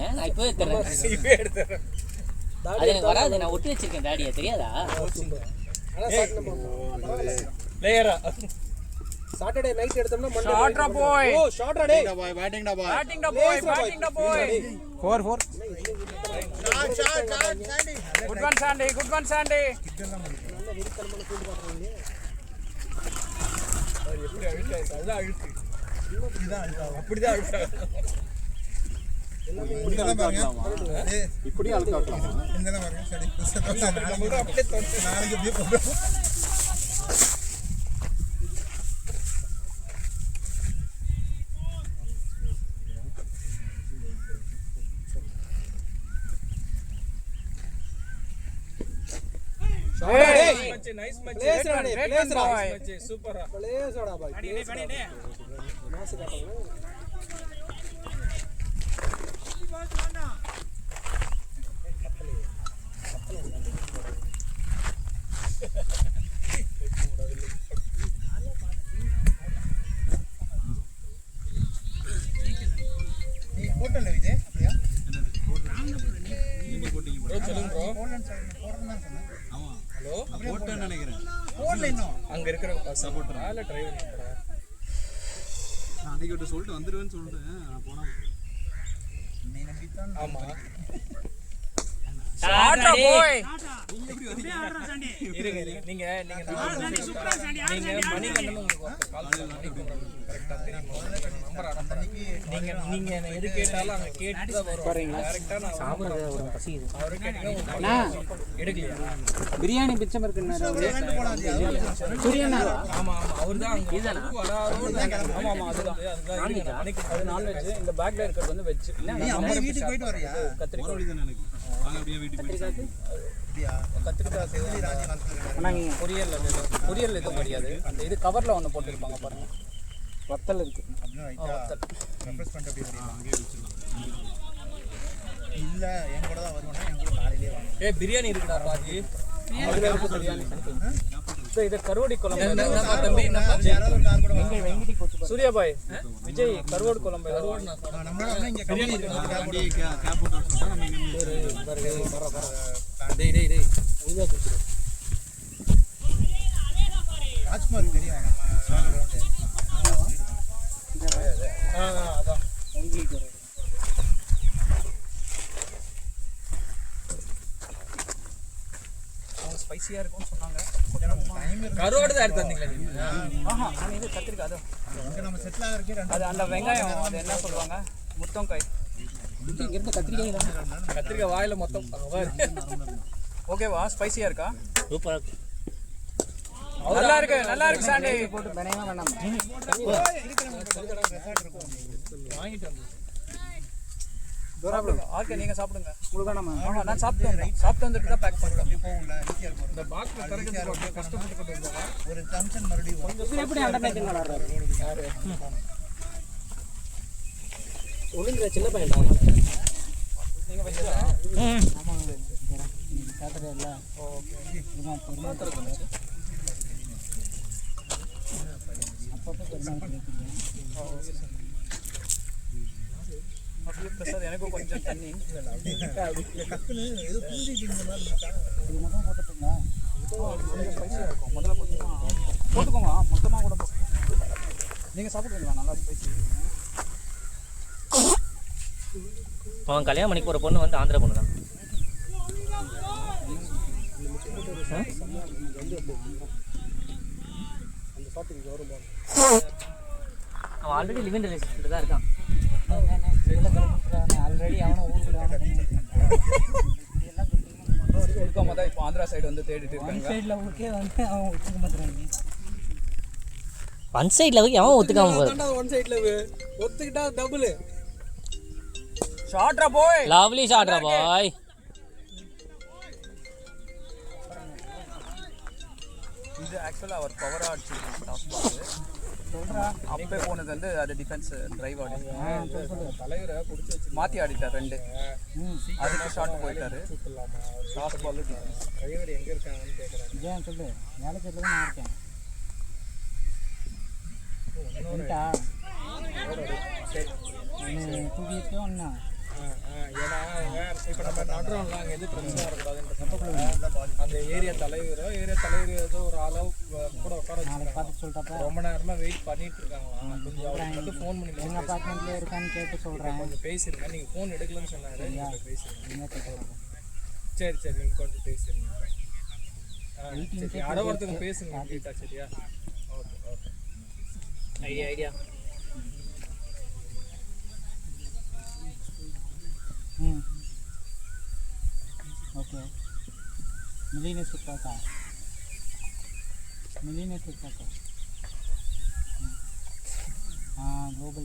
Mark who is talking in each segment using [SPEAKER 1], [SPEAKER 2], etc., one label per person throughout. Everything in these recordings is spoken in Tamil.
[SPEAKER 1] ஏன் நான் இப்பவே எடுத்துறேன். அது எனக்கு வராது, நான் ஒட்டி வச்சிருக்கேன் டாடியா, தெரியாதா?
[SPEAKER 2] சாட்டர்டே நைட் எடுத்தோம்னா மண்டே
[SPEAKER 3] ஷாட்ரா பாய்.
[SPEAKER 2] ஓ ஷாட்ரா டே
[SPEAKER 4] பாய் பேட்டிங் டா பாய்.
[SPEAKER 3] பேட்டிங் டா பாய்.
[SPEAKER 4] 4 shot Sandy.
[SPEAKER 3] Good one Sandy.
[SPEAKER 2] நல்ல விருத்தமான கூண்டு பாக்குறீங்க.
[SPEAKER 4] எப்படி அழுக்கு அதெல்லாம் அழுக்கு. இதுதான் அழுக்கு. அப்படிதான் அழுக்கு.
[SPEAKER 2] எல்லாமே
[SPEAKER 4] பாருங்க. இப்படி அழுக்கு ஆக்கலாம். இந்தன பாருங்க சரி. நம்ம அப்படியே தொட்டு நாளைக்கு அப்படியே போறோம்.
[SPEAKER 2] நைஸ் மேட்ச் பிளேஸ் மேட்ச் சூப்பரா பிளேஸ்டா பாய் படி மாஸ் காட்டுங்க
[SPEAKER 4] நீ போட்டல விஜய் அப்படியே
[SPEAKER 2] நீங்க போட்டீங்க ப்ரோ சொல்லுங்க ப்ரோ
[SPEAKER 4] போடலன்னு சொன்னேன் ஆமா
[SPEAKER 2] ஹலோ
[SPEAKER 4] போட்டேன்னு நினைக்கிறேன் போடல இன்னும்
[SPEAKER 2] அங்க இருக்கிற சப்போர்ட்டர் ஆல டிரைவர் இருக்கடா
[SPEAKER 4] நான் அன்னைக்கு விட்டு சொல்லிட்டு வந்துருவேன்னு சொல்லிட்டேன் நான் போனா நீ நம்பி தான்
[SPEAKER 2] ஆமா
[SPEAKER 3] ஷாட்ரா பாய்.
[SPEAKER 4] நீங்க எப்படி வரீங்க
[SPEAKER 2] இருங்க நீங்க மணி கண்ணனும் உங்களுக்கு கால் பண்ணி கரெக்ட்டா தெரியும் நம்பர் அனுப்புறேன் நீங்க என்ன எது கேட்டாலும் அங்க கேட்டு தான் வரும் கரெக்ட்டா நான் சாப்பிடுறது ஒரு பசிக்குது அவரே கேட்டீங்க எடுக்கலையா
[SPEAKER 1] பிரியாணி பிச்சம் இருக்குன்னாரு
[SPEAKER 2] சூரியனா ஆமா அவர்தான் அங்க வராரோ ஆமா அதுதான் அன்னைக்கு அது நான்வெஜ் இந்த பேக்ல இருக்கிறது வந்து வெஜ்
[SPEAKER 4] நீ அம்மா வீட்டுக்கு போயிட்டு வரியா
[SPEAKER 2] கத்திரிக்காய்
[SPEAKER 4] வழி தான எனக்கு வாங்க அப்படியே வீட்டுக்கு போயிட்டு அப்படியே
[SPEAKER 2] கத்திரிக்காய் சேவலி ராஜி வந்து பொரியல் எதுவும் கிடையாது அந்த இது கவர்ல ஒன்று போட்டுருப்பாங்க பாருங்க வத்தல் இருக்கு
[SPEAKER 4] ரெஃப்ரெஷ் பண்ணிட்டு அப்படியே வரியா அங்கேயே வச்சிடலாம் இல்ல என் கூட தான் வருவானா என் கூட காலையிலே வாங்க
[SPEAKER 2] பிரியாணி இருக்குடா பாதி அதுல இருக்கு பிரியாணி இது கருவாடி குழம்பு தம்பி சூர்யா பாய் விஜய் கருவாடு குழம்பு
[SPEAKER 4] நம்மளோட இங்க பிரியாணி இருக்கு கேப் போட்டு வச்சிட்டா நம்ம இங்க
[SPEAKER 2] டேய் உள்ள குடிச்சிரு
[SPEAKER 4] ராஜ்குமார் தெரியும் நம்ம
[SPEAKER 2] அதான் உங்களுக்கு ஸ்பைசியா இருக்கும்னு சொன்னாங்க கருவாடு தான் எடுத்து வந்தீங்களா நீங்க ஆஹா நான் இது கத்திரிக்காய் அதான்
[SPEAKER 4] இங்க நம்ம செட்டில் ஆகிறதுக்கே
[SPEAKER 2] அது அந்த வெங்காயம் அது என்ன சொல்லுவாங்க முத்தங்காய் இங்க இருந்த கத்திரிக்காய் வாயில மொத்தம் ஓகேவா ஸ்பைசியா இருக்கா
[SPEAKER 1] சூப்பரா
[SPEAKER 2] நல்லா இருக்கு சாண்டி
[SPEAKER 1] போட்டு பனையமா வேணாம்
[SPEAKER 2] வாங்கிட்டு வந்து
[SPEAKER 3] ஓகே நீங்க சாப்பிடுங்க.
[SPEAKER 1] உங்களுக்கு வேணாமா?
[SPEAKER 3] நான் சாப்பிட்டு வந்துட்டு தான் பேக் பண்ணுறேன்.
[SPEAKER 4] அப்படி போகும்ல ஈஸியாக இருக்கும்
[SPEAKER 2] இந்த பாக்ஸ்ல கரெக்டாக அப்படியே கஷ்டப்பட்டு கொண்டு வந்தாங்க
[SPEAKER 4] ஒரு ஜங்ஷன் மறுபடியும்
[SPEAKER 1] எப்படி அந்த பேக்கிங் விளாடுறாரு
[SPEAKER 2] ஒழுங்குற சின்ன பையன்டா நீங்க வச்சா
[SPEAKER 1] ஆமாங்க சாட்டர்டே இல்ல
[SPEAKER 2] ஓகே
[SPEAKER 3] அப்படியே பிரசாத் எனக்கும் கொஞ்சம் தண்ணி
[SPEAKER 4] கக்குன்னு ஏதோ பூந்திட்டு
[SPEAKER 1] இது மட்டும் போட்டுட்டுங்களா
[SPEAKER 3] முதல்ல கொஞ்சம் போட்டுக்கோங்க மொத்தமாக கூட நீங்கள் சாப்பிடுவீங்களா நல்லா ஸ்பைசி
[SPEAKER 1] அவன் கல்யாணம் பண்ணிக்கு போகிற பொண்ணு வந்து ஆந்திரா பொண்ணு தான் அவன் ஆல்ரெடி லிவிங் ரிலேஷன்ஷிப்பில் தான் இருக்கான் ஆல்ரெடி அவனும் ஊருக்குள்ள
[SPEAKER 3] இருக்காம தான் இப்போ ஆந்திரா சைடு வந்து தேடிட்டு இருக்காங்க
[SPEAKER 1] சைடில் ஊருக்கே வந்து அவன் ஒத்துக்க மாட்டாங்க ஒன் சைடில் அவன் ஒத்துக்காம போகுது
[SPEAKER 2] ஒன் சைடுல ஒத்துக்கிட்டா டபுள்
[SPEAKER 3] ஷாட்ரா பாய்
[SPEAKER 1] லவ்லி ஷாட்ரா பாய்
[SPEAKER 3] இது ஆக்சுவலாக அவர் பவர் ஆட்சி டாஸ் பால் சொல்கிறேன் அப்பே போனது வந்து அது டிஃபென்ஸ் டிரைவ் ஆடி
[SPEAKER 2] தலைவரை பிடிச்சி வச்சு
[SPEAKER 3] மாற்றி ஆடிட்டார் ரெண்டு அதுக்கு ஷாட் போயிட்டாரு டாஸ் பால்
[SPEAKER 2] தலைவர் எங்கே இருக்காங்கன்னு கேட்குறாங்க
[SPEAKER 1] ஏன் சொல்லு வேலை செய்யறது நான் இருக்கேன் தூக்கிட்டு ஒன்றா
[SPEAKER 2] ஏன்னா அவங்க இப்போ நம்ம நடுறோம்ல அங்கே எது பிரச்சனை இருக்கக்கூடாதுன்ற அந்த ஏரியா தலைவர் ஏதோ ஒரு அளவு கூட உட்கார வச்சுருக்காங்க. ரொம்ப நேரமாக வெயிட் பண்ணிட்டு இருக்காங்களா. கொஞ்சம் அவருக்கு மட்டும் ஃபோன் பண்ணி
[SPEAKER 5] எங்கள் அப்பார்ட்மெண்ட்டில் இருக்கான்னு கேட்டு சொல்கிறேன்.
[SPEAKER 2] கொஞ்சம் பேசிடுங்க. நீங்கள் ஃபோன் எடுக்கலன்னு சொன்னாரு. நீங்கள் பேசிடுங்க. சரி நீங்கள் கொஞ்சம் பேசிடுங்க. சரி யாரோ ஒருத்தங்க பேசுங்க கீதா. சரியா? ஓகே ஐடியா
[SPEAKER 5] ओके मिलीनियर का हाँ ग्लोबल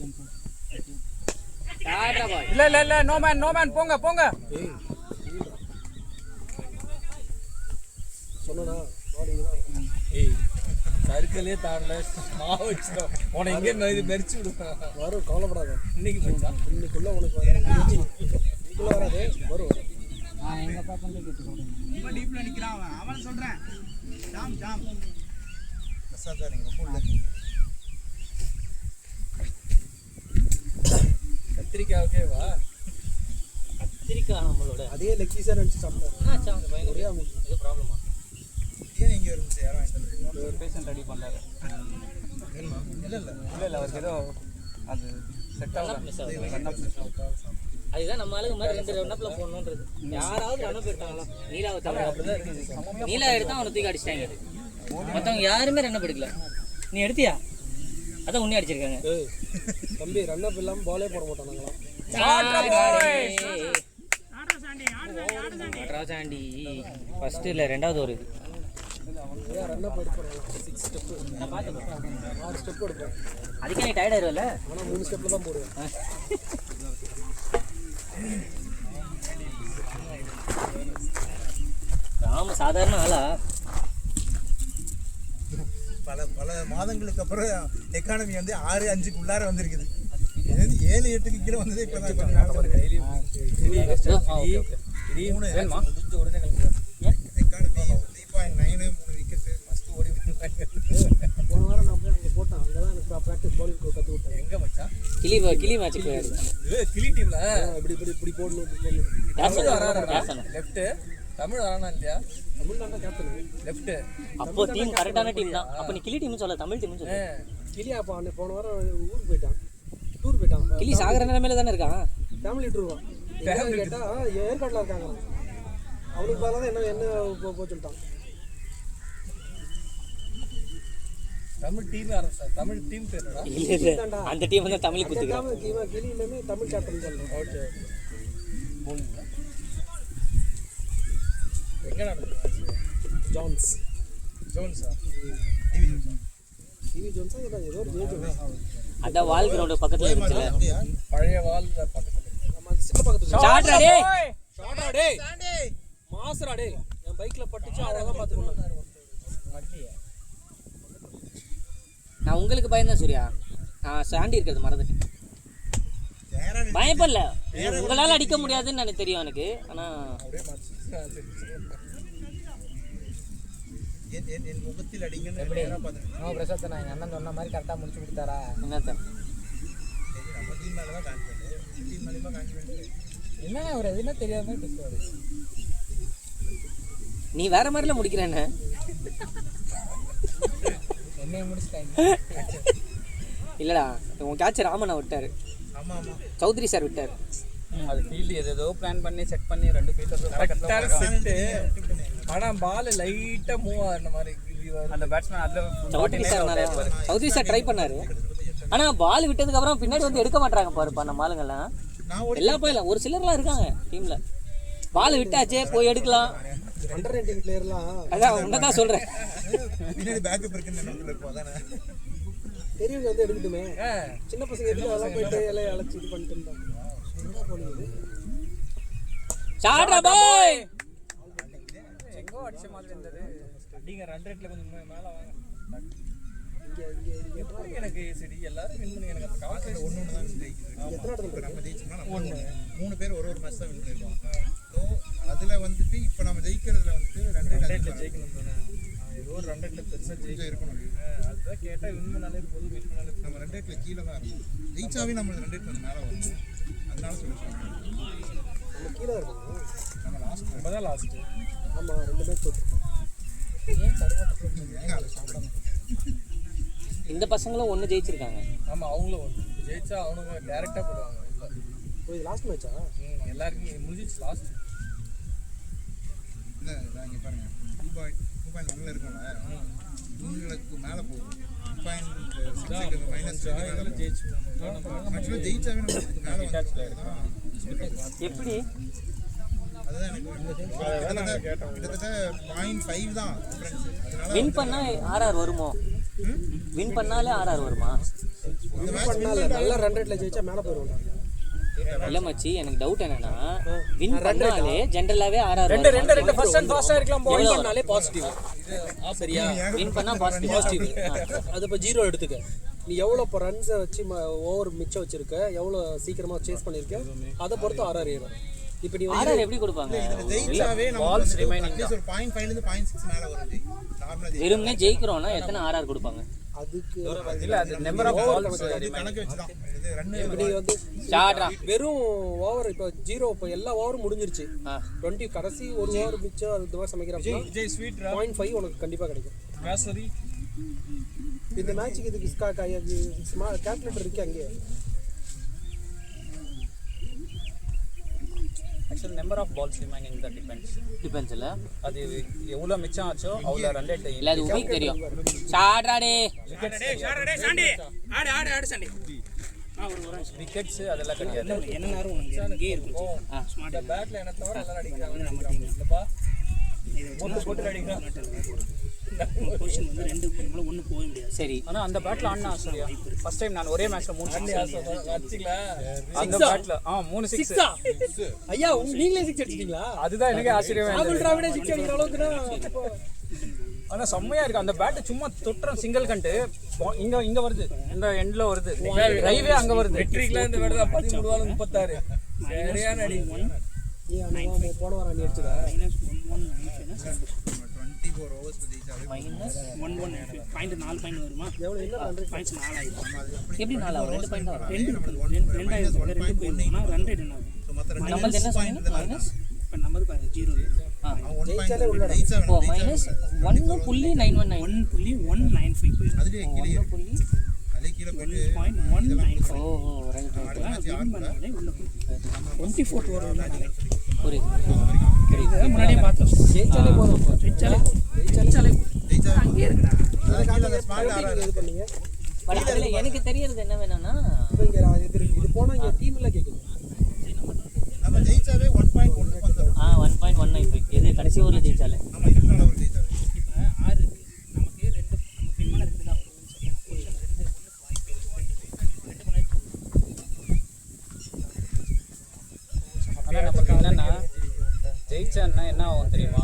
[SPEAKER 3] இல்ல நோ மேன் போங்க
[SPEAKER 2] சொன்னா ஏய் சர்க்கிளே தாண்டல மாவு வச்சிட்டோம். உனக்கு எங்கே மெரிச்சு விடுவேன். வரும் கவலைப்படாத. இன்னைக்கு போச்சா இன்னைக்குள்ள உனக்கு இதுக்குள்ள வராது வரும்.
[SPEAKER 5] எங்கள் அப்பார்ட்மெண்ட்டில் கேட்டு சொல்கிறேன்.
[SPEAKER 4] ரொம்ப டீப்பில் நிற்கிறான் அவன் சொல்கிறேன். ஜாம் பிரசாத் சார் நீங்கள் ரொம்ப உள்ள
[SPEAKER 2] கத்திரிக்காய் ஓகேவா?
[SPEAKER 1] கத்திரிக்காய் நம்மளோட
[SPEAKER 2] அதே லெக் பீஸாக நினச்சி சாப்பிட்டேன். ஒரே இது ப்ராப்ளமா?
[SPEAKER 4] ஏன் நீங்கள் ஒரு யாரும் வாங்கிட்டு
[SPEAKER 3] ஒரு பேஷண்ட் ரெடி பண்ணாரு. இல்லை அவருக்கு ஏதோ அது செட் ஆகும்.
[SPEAKER 1] அதுதான் நம்ம ஆளுங்க மாதிரி 2 ரன்னப்பில் போடணுன்றது. யாராவது ரன்னப் எடுத்தாங்களா? நீலாவை தவிர நீலா எடுத்தா அவனை தூக்கி அடிச்சிட்டாங்க. மற்றவங்க யாருமே ரன்னப் எடுக்கல. நீ எடுத்தியா? அதான் உன்னே அடிச்சிருக்காங்க.
[SPEAKER 2] தம்பி ரன்னப் இல்லாமல் பாலே போட மாட்டானுங்களாம்.
[SPEAKER 1] சாண்டி ஃபர்ஸ்ட் இல்லை 2வது ஒரு இது
[SPEAKER 2] ரன்னப் எடுப்போம். 6 ஸ்டெப்பு
[SPEAKER 1] நான் பார்த்துப்பேன்.
[SPEAKER 2] 6 ஸ்டெப் எடுப்பேன்.
[SPEAKER 1] அதுக்கே நீ டயர்ட் ஆயிடுவல்ல.
[SPEAKER 2] ஆனால் 3 ஸ்டெப்பில் தான் போடுவேன்.
[SPEAKER 1] ராம சாதாரண ஆளா?
[SPEAKER 4] பல மாதங்களுக்கு அப்புறம் எக்கானமி வந்து 6-5க்கு உள்ளார வந்திருக்குது. 7-8க்கு கீழே வந்ததே இப்போ தான். எக்கானமி 3.9 3 விக்கெட்டு ஃபஸ்ட்டு ஓடி
[SPEAKER 2] போன வாரம் நான் போய் அங்கே போட்டேன். அங்கே தான் எனக்கு ப்ராக்டிஸ் பாலிங் கற்று விட்டேன்.
[SPEAKER 4] எங்கே மச்சான்?
[SPEAKER 1] கிளி மேட்சுக்கு போயிருந்தேன்.
[SPEAKER 2] கிளி டீம்ல இப்படி போடணும். லெஃப்ட் தமிழ் வரானா இல்லையா? Tamil Nadu captain left.
[SPEAKER 1] அப்போ டீம் கரெக்டான டீம் தான். அப்போ நீ கிளி டீம் சொல்ல, தமிழ் டீம் சொல்ல.
[SPEAKER 2] கிளியா அப்போ போன வாரம் ஊருக்கு போயிட்டான். டூர் போயிட்டான்.
[SPEAKER 1] கிளி சாகர நிலைமையில தானே இருக்கான்.
[SPEAKER 2] ஃபேமிலி டூர் கேட்டால் ஏற்காட்டில் இருக்காங்க. அவனுக்கு பதிலாக தான் என்ன போக சொல்லிட்டான். தமிழ் டீம் தமிழ் டீம் பேர்
[SPEAKER 1] இல்ல அந்த டீம் வந்து தமிழ் குத்துக்கிறான்.
[SPEAKER 2] கிளியுமே தமிழ் கேப்டன் சொல்றேன். ஓகே எங்க நடக்குது? ஜோன்ஸா டிவி ஜோன்ஸா ஏதோ ஒரு ஜோன்ஸ்.
[SPEAKER 1] அத வால் கிரவுண்ட் பக்கத்துல இருந்துச்சுல,
[SPEAKER 2] பழைய வால் பக்கத்துல. நம்ம சிக்க பக்கத்துல.
[SPEAKER 1] ஷாட்ரா டேய்,
[SPEAKER 2] ஷாட்ரா டேய், மாஸ்ரா டேய். என் பைக்ல பட்டுச்சு அவ்வளவுதான் பாத்துக்கணும்.
[SPEAKER 1] நான் உங்களுக்கு பயந்தேன் சூர்யா. நான் சாண்டி இருக்கிறது மறந்துட்டேன். பயப்படல, உங்களால அடிக்க முடியாதுன்னு எனக்கு தெரியும் எனக்கு. ஆனா
[SPEAKER 4] என் முகத்தில் அடிங்கன்னு
[SPEAKER 2] பிரசாத் நான் எங்கள் அண்ணன் சொன்ன மாதிரி கரெக்டாக முடிச்சு கொடுத்தாரா?
[SPEAKER 1] என்னத்தான்
[SPEAKER 4] நம்ம டீம் மேலே தான் கான்ஃபிடென்ட். டீம் மேலேயுமா கான்ஃபிடென்ட்
[SPEAKER 2] என்ன ஒரு எதுனா தெரியாத பேசுவாரு.
[SPEAKER 1] நீ வேற மாதிரில முடிக்கிற என்ன?
[SPEAKER 2] என்னைய முடிச்சிட்டாங்க.
[SPEAKER 1] இல்லடா, உன் கேட்ச் ராமனை விட்டாரு.
[SPEAKER 4] ஆமாம் ஆமாம்,
[SPEAKER 1] சௌத்ரி சார் விட்டாரு.
[SPEAKER 3] அது ஃபீல்டு ஏதோ பிளான் பண்ணி செட் பண்ணி 2 ஃபீல்டர்
[SPEAKER 2] செட்டு. ஆனால் பால் லைட்டாக மூவ் ஆகிற மாதிரி
[SPEAKER 3] அந்த பேட்ஸ்மேன் அதில்
[SPEAKER 1] சௌத்ரி சார் ட்ரை பண்ணாரு. ஆனா பால் விட்டதுக்கு அப்புறம் பின்னாடி வந்து எடுக்க மாட்டாங்க பாருப்பா நம்ம ஆளுங்கெல்லாம். எல்லா போயிடலாம், ஒரு சிலர்லாம் இருக்காங்க டீம்ல. பால் விட்டாச்சே போய் எடுக்கலாம்.
[SPEAKER 2] அண்டர் 19 பிளேயர்லாம்
[SPEAKER 1] அதான் உன்னதான் சொல்றேன்.
[SPEAKER 4] பின்னாடி பேக்கப் இருக்குன்னு நமக்கு இருப்போம் தானே.
[SPEAKER 2] பெரியவங்க வந்து எடுக்கட்டுமே, சின்ன பசங்க எதுக்கு அதெல்லாம் போயிட்டு எல்லாம் அழைச்சி இது பண்ணிட்டு இருந்தாங்க.
[SPEAKER 1] சாட்ரா பாய்
[SPEAKER 3] எங்கோ அடிச்ச மாதிரி இருந்தது.
[SPEAKER 2] அடிங்க ரன் ரேட்ல கொஞ்சம் மேலே வாங்க. எப்படி எனக்கு சரி எல்லாரும் வின் பண்ணி எனக்கு அந்த கான்ஃபிடன்ஸ்
[SPEAKER 4] ஒன்று தான் ஜெயிக்குது. இப்போ நம்ம ஜெயிச்சோம்னா நம்ம 3 பேர் ஒரு மேட்ச் தான் வின் பண்ணிருக்கோம். ஸோ அதில் வந்துட்டு இப்போ நம்ம ஜெயிக்கிறதுல வந்துட்டு ரன் ரேட்டில்
[SPEAKER 2] ஜெயிக்கணும் தானே. ஏதோ ஒரு ரன் ரேட்ல பெருசாக
[SPEAKER 4] கொஞ்சம் இருக்கணும்.
[SPEAKER 2] அதுதான் கேட்டால் வின் பண்ணாலே போதும், வின் பண்ணாலே
[SPEAKER 4] நம்ம ரன் ரேட்டில் கீழே தான் இருக்கும். ஜெயிச்சாவே நம்ம ரன் ரேட் கொஞ்சம் மேலே வரும். அதனால சொல்லியிருக்காங்க.
[SPEAKER 6] கீழே இருக்கணும்.
[SPEAKER 2] நம்ம தான் லாஸ்ட்.
[SPEAKER 6] ஆமாம், 2 மேட்ச் போட்டுருக்கோம்.
[SPEAKER 1] இந்த பசங்களும் ஒன்று ஜெயிச்சிருக்காங்க.
[SPEAKER 2] ஆமா, அவங்களும் வந்து ஜெயிச்சா அவனுங்க டைரக்டா போடுவாங்க உள்ள.
[SPEAKER 6] இது லாஸ்ட் மேட்சா?
[SPEAKER 2] எல்லாருக்கும் முடிஞ்சிச்சு லாஸ்ட்.
[SPEAKER 4] இல்லை இங்கே பாருங்க 2.1 இருக்கும்ல, இவங்களுக்கு மேலே போகும். 2.6 மைனஸ்
[SPEAKER 2] ஜெயிச்சு
[SPEAKER 4] ஆக்சுவலாக ஜெயிச்சாவே நம்மளுக்கு மேலே வந்து
[SPEAKER 1] எப்படி
[SPEAKER 4] அதுதான் எனக்கு கிட்டத்தட்ட 0.5 தான் டிஃபரன்ஸ். அதனால
[SPEAKER 1] வின் பண்ணா ஆர்ஆர் வருமோ? வின் பண்ணாலே ஆர்ஆர் வருமா?
[SPEAKER 6] இந்த மேட்ச் நல்லா ரன் ரேட்ல ஜெயிச்சா மேலே போயிடுவோம்.
[SPEAKER 1] இல்ல மச்சி, எனக்கு டவுட் என்னன்னா வின் பண்ணாலே ஜெனரலாவே ஆர்ஆர்
[SPEAKER 2] ரெண்டு ஃபர்ஸ்ட் அண்ட் ஃபாஸ்டா இருக்கலாம்.
[SPEAKER 6] வின் பண்ணாலே பாசிட்டிவ். சரியா?
[SPEAKER 1] வின் பண்ணா பாசிட்டிவ்.
[SPEAKER 6] அது இப்போ 0 எடுத்துக்க. நீ எவ்வளோ இப்போ ரன்ஸை வச்சு ஓவர் மிச்சம் வச்சிருக்க, எவ்வளோ சீக்கிரமா சேஸ் பண்ணியிருக்க, அதை பொறுத்து ஆர்ஆர் ஏறும். இப்போ நீ
[SPEAKER 1] ஆர்ஆர் எப்படி கொடுப்பாங்க?
[SPEAKER 4] ஜெயிச்சாவே பால்ஸ் ரிமைனிங் ஒரு 0.5 ல இருந்து 0.6 மேலே வரும். நார்மலா
[SPEAKER 1] வெறும்னே ஜெயிக்கிறோம்னா எத்தனை ஆர்ஆர் கொடுப்பாங்க?
[SPEAKER 6] அதுக்கு
[SPEAKER 3] இல்ல அது நம்பர் ஆஃப் பால்ஸ்
[SPEAKER 4] கணக்கு வச்சு தான் இது ரன்
[SPEAKER 6] இப்படி வந்து
[SPEAKER 1] ஸ்டார்ட்ரா
[SPEAKER 6] வெறும் ஓவர் இப்போ 0 இப்போ எல்லா ஓவரும் முடிஞ்சிருச்சு. 20 கடைசி ஒரு ஓவர் மிச்சம் அந்த மாதிரி சமைக்கிறப்ப
[SPEAKER 2] விஜய் ஸ்வீட்
[SPEAKER 6] 0.5 உனக்கு கண்டிப்பா கிடைக்கும்.
[SPEAKER 2] ராசரி
[SPEAKER 6] இந்த மேட்சுக்கு இதுக்கு கால்குலேட்டர் இருக்கு அங்கே.
[SPEAKER 3] Actually number of balls remaining the
[SPEAKER 1] depends இல்ல.
[SPEAKER 3] அது எவ்வளோ மிச்சம் ஆச்சோ அவ்வளோ ரன் ரேட்
[SPEAKER 1] இல்ல அது உங்களுக்கு தெரியும். ஸ்டார்ட்ரா டே
[SPEAKER 3] விக்கெட்ஸ் அதெல்லாம் கிடையாது.
[SPEAKER 2] இந்த பேட்ல என்ன தவிர எல்லாம் அடிக்கிறாங்க. இல்லப்பா போட்டு அடிக்கிறாங்க.
[SPEAKER 1] சரி.
[SPEAKER 3] ஆனா அந்த பேட்ல ஆடினா சரியா ஃபர்ஸ்ட் டைம் நான் ஒரே மேட்ச்ல 3
[SPEAKER 2] வச்சுக்கல.
[SPEAKER 3] அந்த பேட்ல 3 6
[SPEAKER 6] ஐயா நீங்களே 6 அடிச்சிட்டீங்களா?
[SPEAKER 3] அதுதான் எனக்கு ஆச்சரியமா
[SPEAKER 6] ராகுல் டிராவிடே 6 அடிக்கிற அளவுக்கு.
[SPEAKER 3] ஆனா செம்மையா இருக்கு அந்த பேட். சும்மா தொட்டுற சிங்கிள் கண்டு இங்க வருது, இந்த எண்ட்ல வருது, ரைவே அங்க வருது.
[SPEAKER 2] வெட்ரிக்ல இந்த வேர்டா 13 பால் 36 சரியான அடி.
[SPEAKER 6] போன வாரம் நீ அடிச்சதா?
[SPEAKER 4] 24 ஓவர்ஸ் ஜெயிச்சாவே
[SPEAKER 6] எவ்வளோ என்ன ரன் ரேட்?
[SPEAKER 1] எப்படி 4 2 பாயிண்ட் வரும்.
[SPEAKER 4] மற்ற
[SPEAKER 1] நம்ம என்ன சொன்னீங்க? மைனஸ்
[SPEAKER 6] ஜெயிச்சாலே உள்ள
[SPEAKER 1] ஓ மைனஸ் 1.919
[SPEAKER 4] அதுலயே கீழே அதே கீழே போயிட்டு
[SPEAKER 1] ஓ ரைட் ரைட்.
[SPEAKER 6] முன்னாடியே பார்த்தோம். ஜெயிச்சாலே போதும். ஜெயிச்சாலே
[SPEAKER 4] ஜெயிச்சாவே
[SPEAKER 6] இது பண்ணீங்க.
[SPEAKER 1] பட் அதுல எனக்கு தெரியறது என்ன வேணும்னா
[SPEAKER 6] இப்போ இங்கே இது போனால் இங்கே டீம்ல கேட்குது.
[SPEAKER 4] நம்ம ஜெயிச்சாவே 1.1 வந்துடும்.
[SPEAKER 1] 1.195 எது கடைசி ஓவரில் ஜெயிச்சாலே.
[SPEAKER 4] நம்ம இருக்கிற அளவு ஜெயிச்சாவே
[SPEAKER 3] ஆனா நமக்கு என்னன்னா ஜெயிச்சான்னா என்ன ஆகும் தெரியுமா?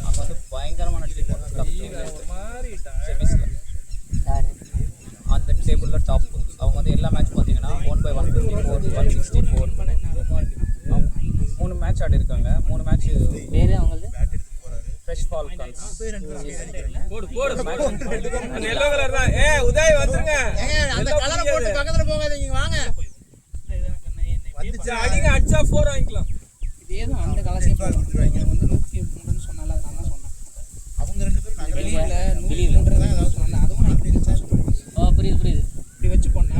[SPEAKER 3] அங்க வந்து பயங்கரமான டீம் செமிஸ்ல அந்த டேபிள்ல டாப். அவங்க வந்து எல்லா மேட்ச் பார்த்தீங்கன்னா 1/154 164 3 மேட்ச் ஆடி இருக்காங்க. 3 மேட்ச்
[SPEAKER 1] வேறு அவங்களது
[SPEAKER 3] ஃப்ரெஷ் ஃபால்கன்ஸ்.
[SPEAKER 2] போடு அந்த yellow கலர் தான். உதய் வந்துருங்க.
[SPEAKER 4] அந்த கலரை போட்டு பக்கத்துல போகாதீங்க, வாங்க
[SPEAKER 2] வந்துச்சு அடிங்க. அடிச்சா 4 வாங்கிக்கலாம்.
[SPEAKER 5] இதேதான் அந்த கலசையும் போடுவாங்க. வந்து 103 சொன்னால நான் தான் சொன்னேன்.
[SPEAKER 4] அவங்க ரெண்டு பேரும் நாங்க
[SPEAKER 5] வெளியில 103 தான் ஏதாவது சொன்னாங்க. அதுவும் நான்
[SPEAKER 1] புரியுது.
[SPEAKER 5] இப்படி வச்சு போனா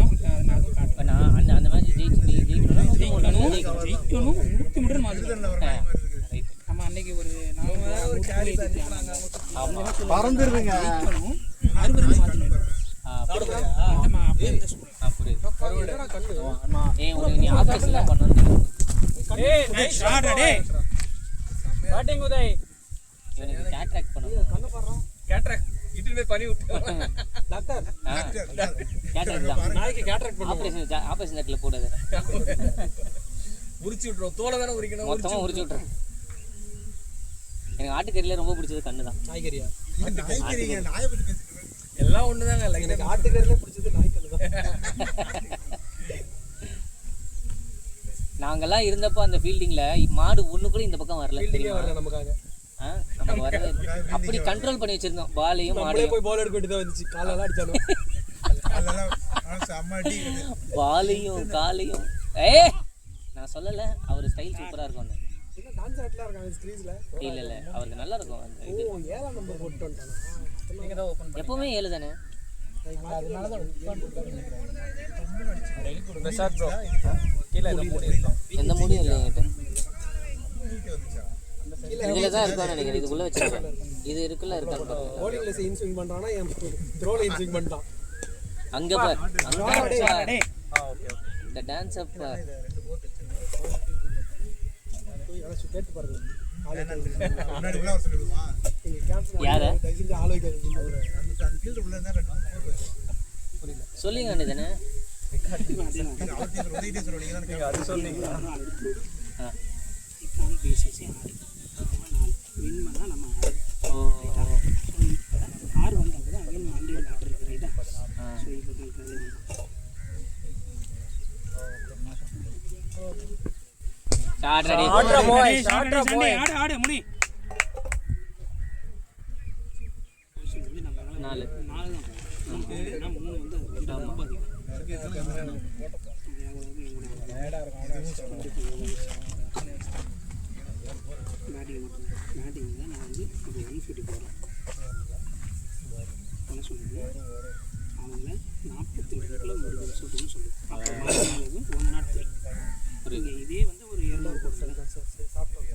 [SPEAKER 5] நான் அதுவும் காட்டுறேன்.
[SPEAKER 1] இப்போ நான் அந்த மேட்ச் ஜெயிக்கணும்னா 103
[SPEAKER 5] ஜெயிக்கணும் 103 மாதிரி
[SPEAKER 1] ரைட்.
[SPEAKER 5] நம்ம அன்னைக்கு ஒரு 4
[SPEAKER 6] பறந்துருதுங்க.
[SPEAKER 5] ஜெயிக்கணும் 60 மாத்தணும். அப்படியே இந்த சொல்றேன்.
[SPEAKER 1] புரியுது. உனக்கு நீ ஆபரேஷன்லாம் பண்ணணும்.
[SPEAKER 2] நைஸ் ஷாட் அடே.
[SPEAKER 3] பேட்டிங் உதய்.
[SPEAKER 1] இவனுக்கு கேட்ராக்ட் பண்ணணும்.
[SPEAKER 2] கேட்ராக்ட் இட்டுமே பண்ணி விட்டு.
[SPEAKER 6] டாக்டர்
[SPEAKER 1] கேட்ராக்ட் தான்.
[SPEAKER 6] நாளைக்கு கேட்ராக்ட் பண்ணுவோம்.
[SPEAKER 1] ஆபரேஷன் தட்டில் போடாது.
[SPEAKER 2] உரிச்சு விட்டுறோம். தோலை தானே உரிக்கணும்.
[SPEAKER 1] மொத்தமாக உரிச்சு விட்றேன். எனக்கு ஆட்டுக்கறியில் ரொம்ப பிடிச்சது கண்ணு தான்.
[SPEAKER 6] நாய்கறியா?
[SPEAKER 4] நாய்க்கறிங்க, நாயை பத்தி பேசிட்டு இருக்கோம்.
[SPEAKER 2] எல்லாம் ஒண்ணுதாங்க.
[SPEAKER 6] எனக்கு ஆட்டுக்கறிலே பிடிச்சது நாய்க்கறி தான்.
[SPEAKER 1] நாங்கெல்லாம் இருந்தப்போ அந்த ஃபீல்டிங்கில் மாடு ஒன்று கூட இந்த பக்கம் வரல. தெரியுமா?
[SPEAKER 6] வரல நமக்காக.
[SPEAKER 1] நமக்கு வரவே அப்படி கண்ட்ரோல் பண்ணி வச்சிருந்தோம் பாலையும்
[SPEAKER 6] நம்மளே
[SPEAKER 1] மாடையும்.
[SPEAKER 6] போய் பால் எடுக்க வேண்டியதா வந்துச்சு. காலெல்லாம் அடிச்சானோ.
[SPEAKER 4] அதெல்லாம் செம்ம அடி.
[SPEAKER 1] பாலையும் காலையும் சொல்லலை அவர் ஸ்டைல் சூப்பராக இருக்கும்னு.
[SPEAKER 6] என்ன டான்ஸ் ஆட்லாம் இருக்காங்க ஸ்க்ரீன்ல.
[SPEAKER 1] இல்லை அவருக்கு நல்லா இருக்கும் அந்த இது.
[SPEAKER 6] ஓ 7ஆம் நம்பர் போட்டு வந்துட்டானா.
[SPEAKER 2] நீங்க தான் ஓபன்
[SPEAKER 1] எப்பவுமே 7 தானே.
[SPEAKER 2] அதனால தான் பெசாட் ப்ரோ கீழ இந்த மூடி இருக்கும்.
[SPEAKER 1] எந்த மூடியும் இல்லை என்கிட்ட. இதில் தான் இருக்கான்னு நினைக்கிறேன். இதுக்குள்ளே வச்சிருக்கேன். இது இருக்குல்ல இருக்கான்னு பாருங்க.
[SPEAKER 6] போலிங்ல இன் ஸ்விங் பண்றானா என் த்ரோல இன் ஸ்விங் பண்ணிட்டான்.
[SPEAKER 1] அங்கே பார் அங்கே
[SPEAKER 2] ஓகே ஓகே
[SPEAKER 1] இந்த டான்ஸ் அப்
[SPEAKER 6] கேட்டு பாருங்க.
[SPEAKER 4] முன்னாடி உள்ள வர சொல்லிடுமா
[SPEAKER 6] நீங்க கேன்சல்
[SPEAKER 1] யாரை
[SPEAKER 6] தயவு செஞ்சு ஆள் வைக்காதீங்க.
[SPEAKER 4] அந்த ஃபீல்ட் உள்ள இருந்தா 2
[SPEAKER 1] சொல்லிங்க அண்ணே தானே.
[SPEAKER 4] உதவிட்டே சொல்லுவீங்க தான்
[SPEAKER 2] நீங்க அது சொன்னீங்களா?
[SPEAKER 5] பிசிசி 4 வின் பண்ணா நம்ம
[SPEAKER 1] ஓ
[SPEAKER 5] 6 வந்தா கூட அகைன் 100 பேட்டர் இருக்கு ரைட்டா. சோ இப்போ கரெக்ட்டா
[SPEAKER 1] ஸ்டார்ட் ரெடி.
[SPEAKER 2] ஷாட்ரா பாய்
[SPEAKER 5] ஆடு முனி
[SPEAKER 1] 4
[SPEAKER 5] 4 தான். நான் 3 வந்து 2 ரொம்ப அதிகம். பேட்டிங் தான் நான் வந்து இப்போ 150 போகிறேன். என்ன சொல்லுது அவங்க 42 முடிவு சொல்லுன்னு சொல்லு. அப்புறம் 103 புரியுது. இதே வந்து ஒரு 200 போட்டு சாப்பிட்டோம்.